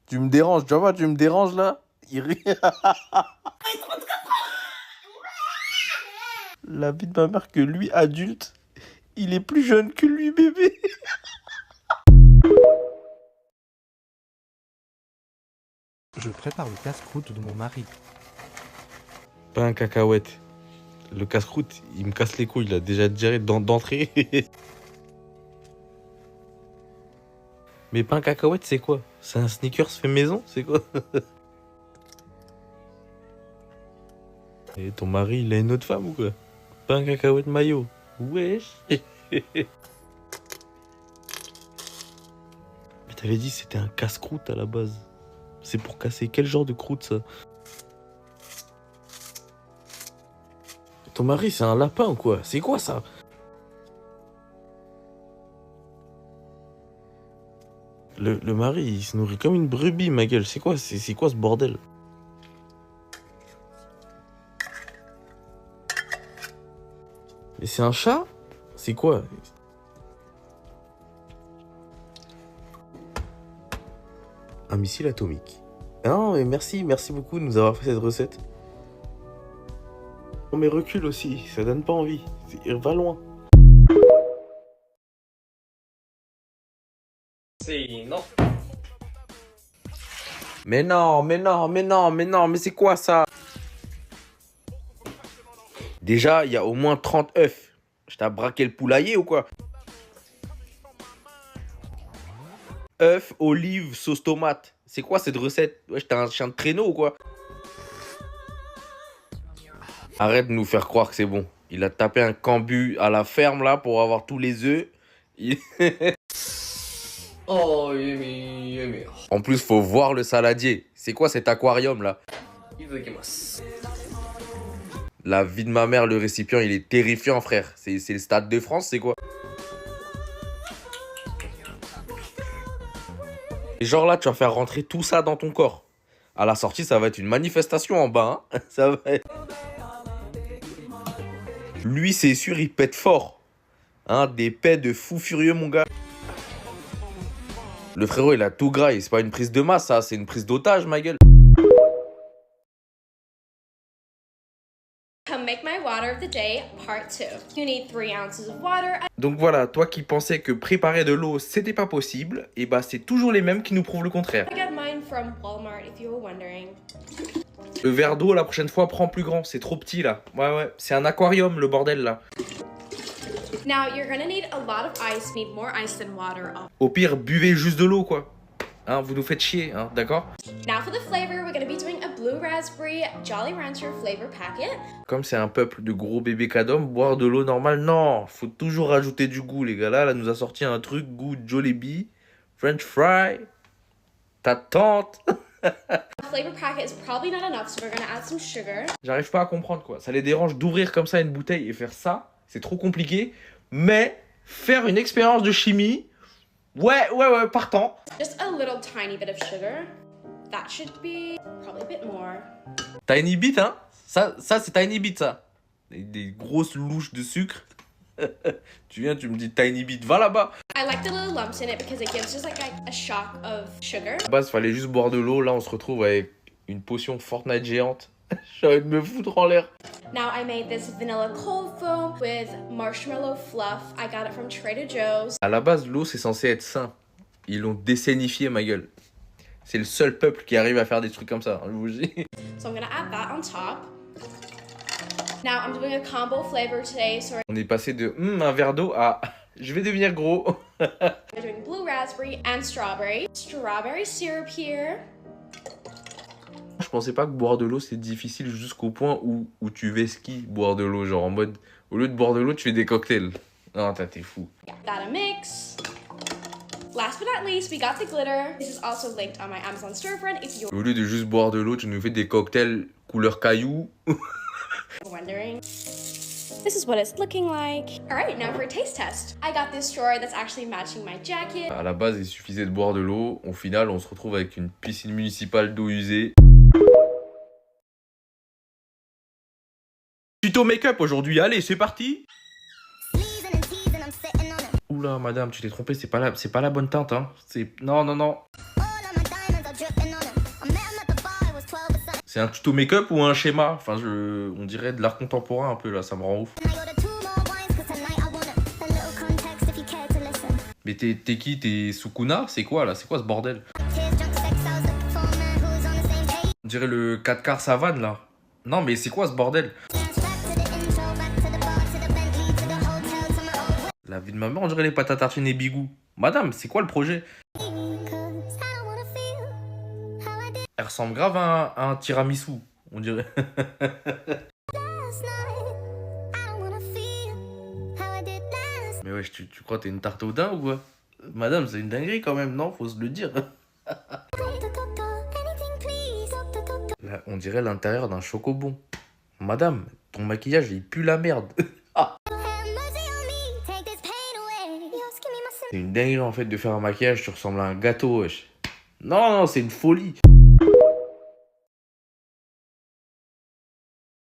tu me déranges, tu vois, tu me déranges là. Il rit. La vie de ma mère que lui, adulte, il est plus jeune que lui, bébé. Je prépare le casse-croûte de mon mari. Pas un cacahuète. Le casse-croûte, il me casse les couilles, il a déjà digéré d'entrée. Mais pain cacahuète, c'est quoi? C'est un sneakers fait maison? C'est quoi? Et ton mari, il a une autre femme ou quoi? Pain cacahuète maillot? Wesh. Mais t'avais dit c'était un casse-croûte à la base. C'est pour casser quel genre de croûte ça? Ton mari, c'est un lapin ou quoi? C'est quoi ça? Le mari, il se nourrit comme une brebis, ma gueule. C'est quoi ce bordel? Mais c'est un chat? C'est quoi? Un missile atomique. Non, mais merci beaucoup de nous avoir fait cette recette. Non, mais recule aussi, ça donne pas envie. Va loin. Non. Mais non, mais c'est quoi ça? Déjà, il y a au moins 30 œufs. Je t'ai braqué le poulailler ou quoi? œufs, olives, sauce tomate. C'est quoi cette recette? Wesh, t'es un chien de traîneau ou quoi? Arrête de nous faire croire que c'est bon. Il a tapé un cambu à la ferme là pour avoir tous les œufs. Oh, yummy. En plus, faut voir le saladier. C'est quoi cet aquarium là? La vie de ma mère, le récipient, il est terrifiant, frère. C'est le Stade de France, c'est quoi? Et genre là, tu vas faire rentrer tout ça dans ton corps. À la sortie, ça va être une manifestation en bas. Hein. Ça va être... Lui, c'est sûr, il pète fort. Hein, des pets de fou furieux, mon gars. Le frérot, il a tout gras. C'est pas une prise de masse, ça. C'est une prise d'otage, ma gueule. Come make my water of the day, part 2. You need 3 ounces of water. Donc voilà, toi qui pensais que préparer de l'eau, c'était pas possible, et bah c'est toujours les mêmes qui nous prouvent le contraire. I got mine from Walmart, if you were wondering. Le verre d'eau, la prochaine fois, prends plus grand. C'est trop petit, là. Ouais, c'est un aquarium, le bordel, là. Now, you're gonna need a lot of ice. You need more ice than water. Au pire, buvez juste de l'eau, quoi. Hein, vous nous faites chier, hein, d'accord? Now for the flavor, we're gonna be doing a blue raspberry Jolly Rancher flavor packet. Comme c'est un peuple de gros bébés cadom, boire de l'eau normale, non. Faut toujours rajouter du goût, les gars. Là, elle nous a sorti un truc, goût Jollibee, French fry, ta tante. Flavor packet is probably not enough, so we're gonna add some sugar. J'arrive pas à comprendre, quoi. Ça les dérange d'ouvrir comme ça une bouteille et faire ça. C'est trop compliqué. Mais faire une expérience de chimie... Ouais, partant. Just a little tiny bit of sugar. That should be probably a bit more. Tiny bit, hein? Ça c'est tiny bit, ça. Des grosses louches de sucre. Tu viens, tu me dis tiny bit, va là-bas. I like the little lumps in it because it gives just like a shock of sugar. À la base, fallait juste boire de l'eau. Là, on se retrouve avec une potion Fortnite géante. J'ai envie de me foutre en l'air. Now I made this vanilla cold foam with marshmallow fluff. I got it from Trader Joe's. À la base, l'eau, c'est censé être sain. Ils l'ont désainifié, ma gueule. C'est le seul peuple qui arrive à faire des trucs comme ça, je vous dis. So I'm gonna add that on top. Now I'm doing a combo flavor today, so On est passé de un verre d'eau à je vais devenir gros. we're doing blue raspberry and strawberry. Strawberry syrup here. Je pensais pas que boire de l'eau c'est difficile jusqu'au point où tu vesquilles boire de l'eau. Genre en mode, au lieu de boire de l'eau, tu fais des cocktails. Non, t'es fou. That a mix. Last but not least, we got the glitter. This is also linked on my Amazon storefront if you're Au lieu de juste boire de l'eau, tu nous fais des cocktails couleur caillou. wondering. This is what it's looking like. Alright, now for a taste test. I got this straw that's actually matching my jacket. À la base, il suffisait de boire de l'eau. Au final, on se retrouve avec une piscine municipale d'eau usée. Tuto make-up aujourd'hui, allez, c'est parti. relou là, madame, tu t'es trompée, c'est pas la bonne teinte, hein. Non, non, non. C'est un tuto make-up ou un schéma? Enfin, on dirait de l'art contemporain un peu là, ça me rend ouf. Mais t'es qui? T'es Sukuna? C'est quoi là? C'est quoi ce bordel? On dirait le 4 quarts savane là. Non mais c'est quoi ce bordel? La vie de ma mère, on dirait les pâtes à tartiner Bigou. Madame, c'est quoi le projet? Elle ressemble grave à un tiramisu, on dirait. Mais wesh, tu crois que t'es une tarte au daim ou quoi? Madame, c'est une dinguerie quand même, non? Faut se le dire. Là, on dirait l'intérieur d'un chocobon. Madame, ton maquillage, il pue la merde. C'est une dinguerie en fait de faire un maquillage, tu ressembles à un gâteau, wesh. Non, non, c'est une folie.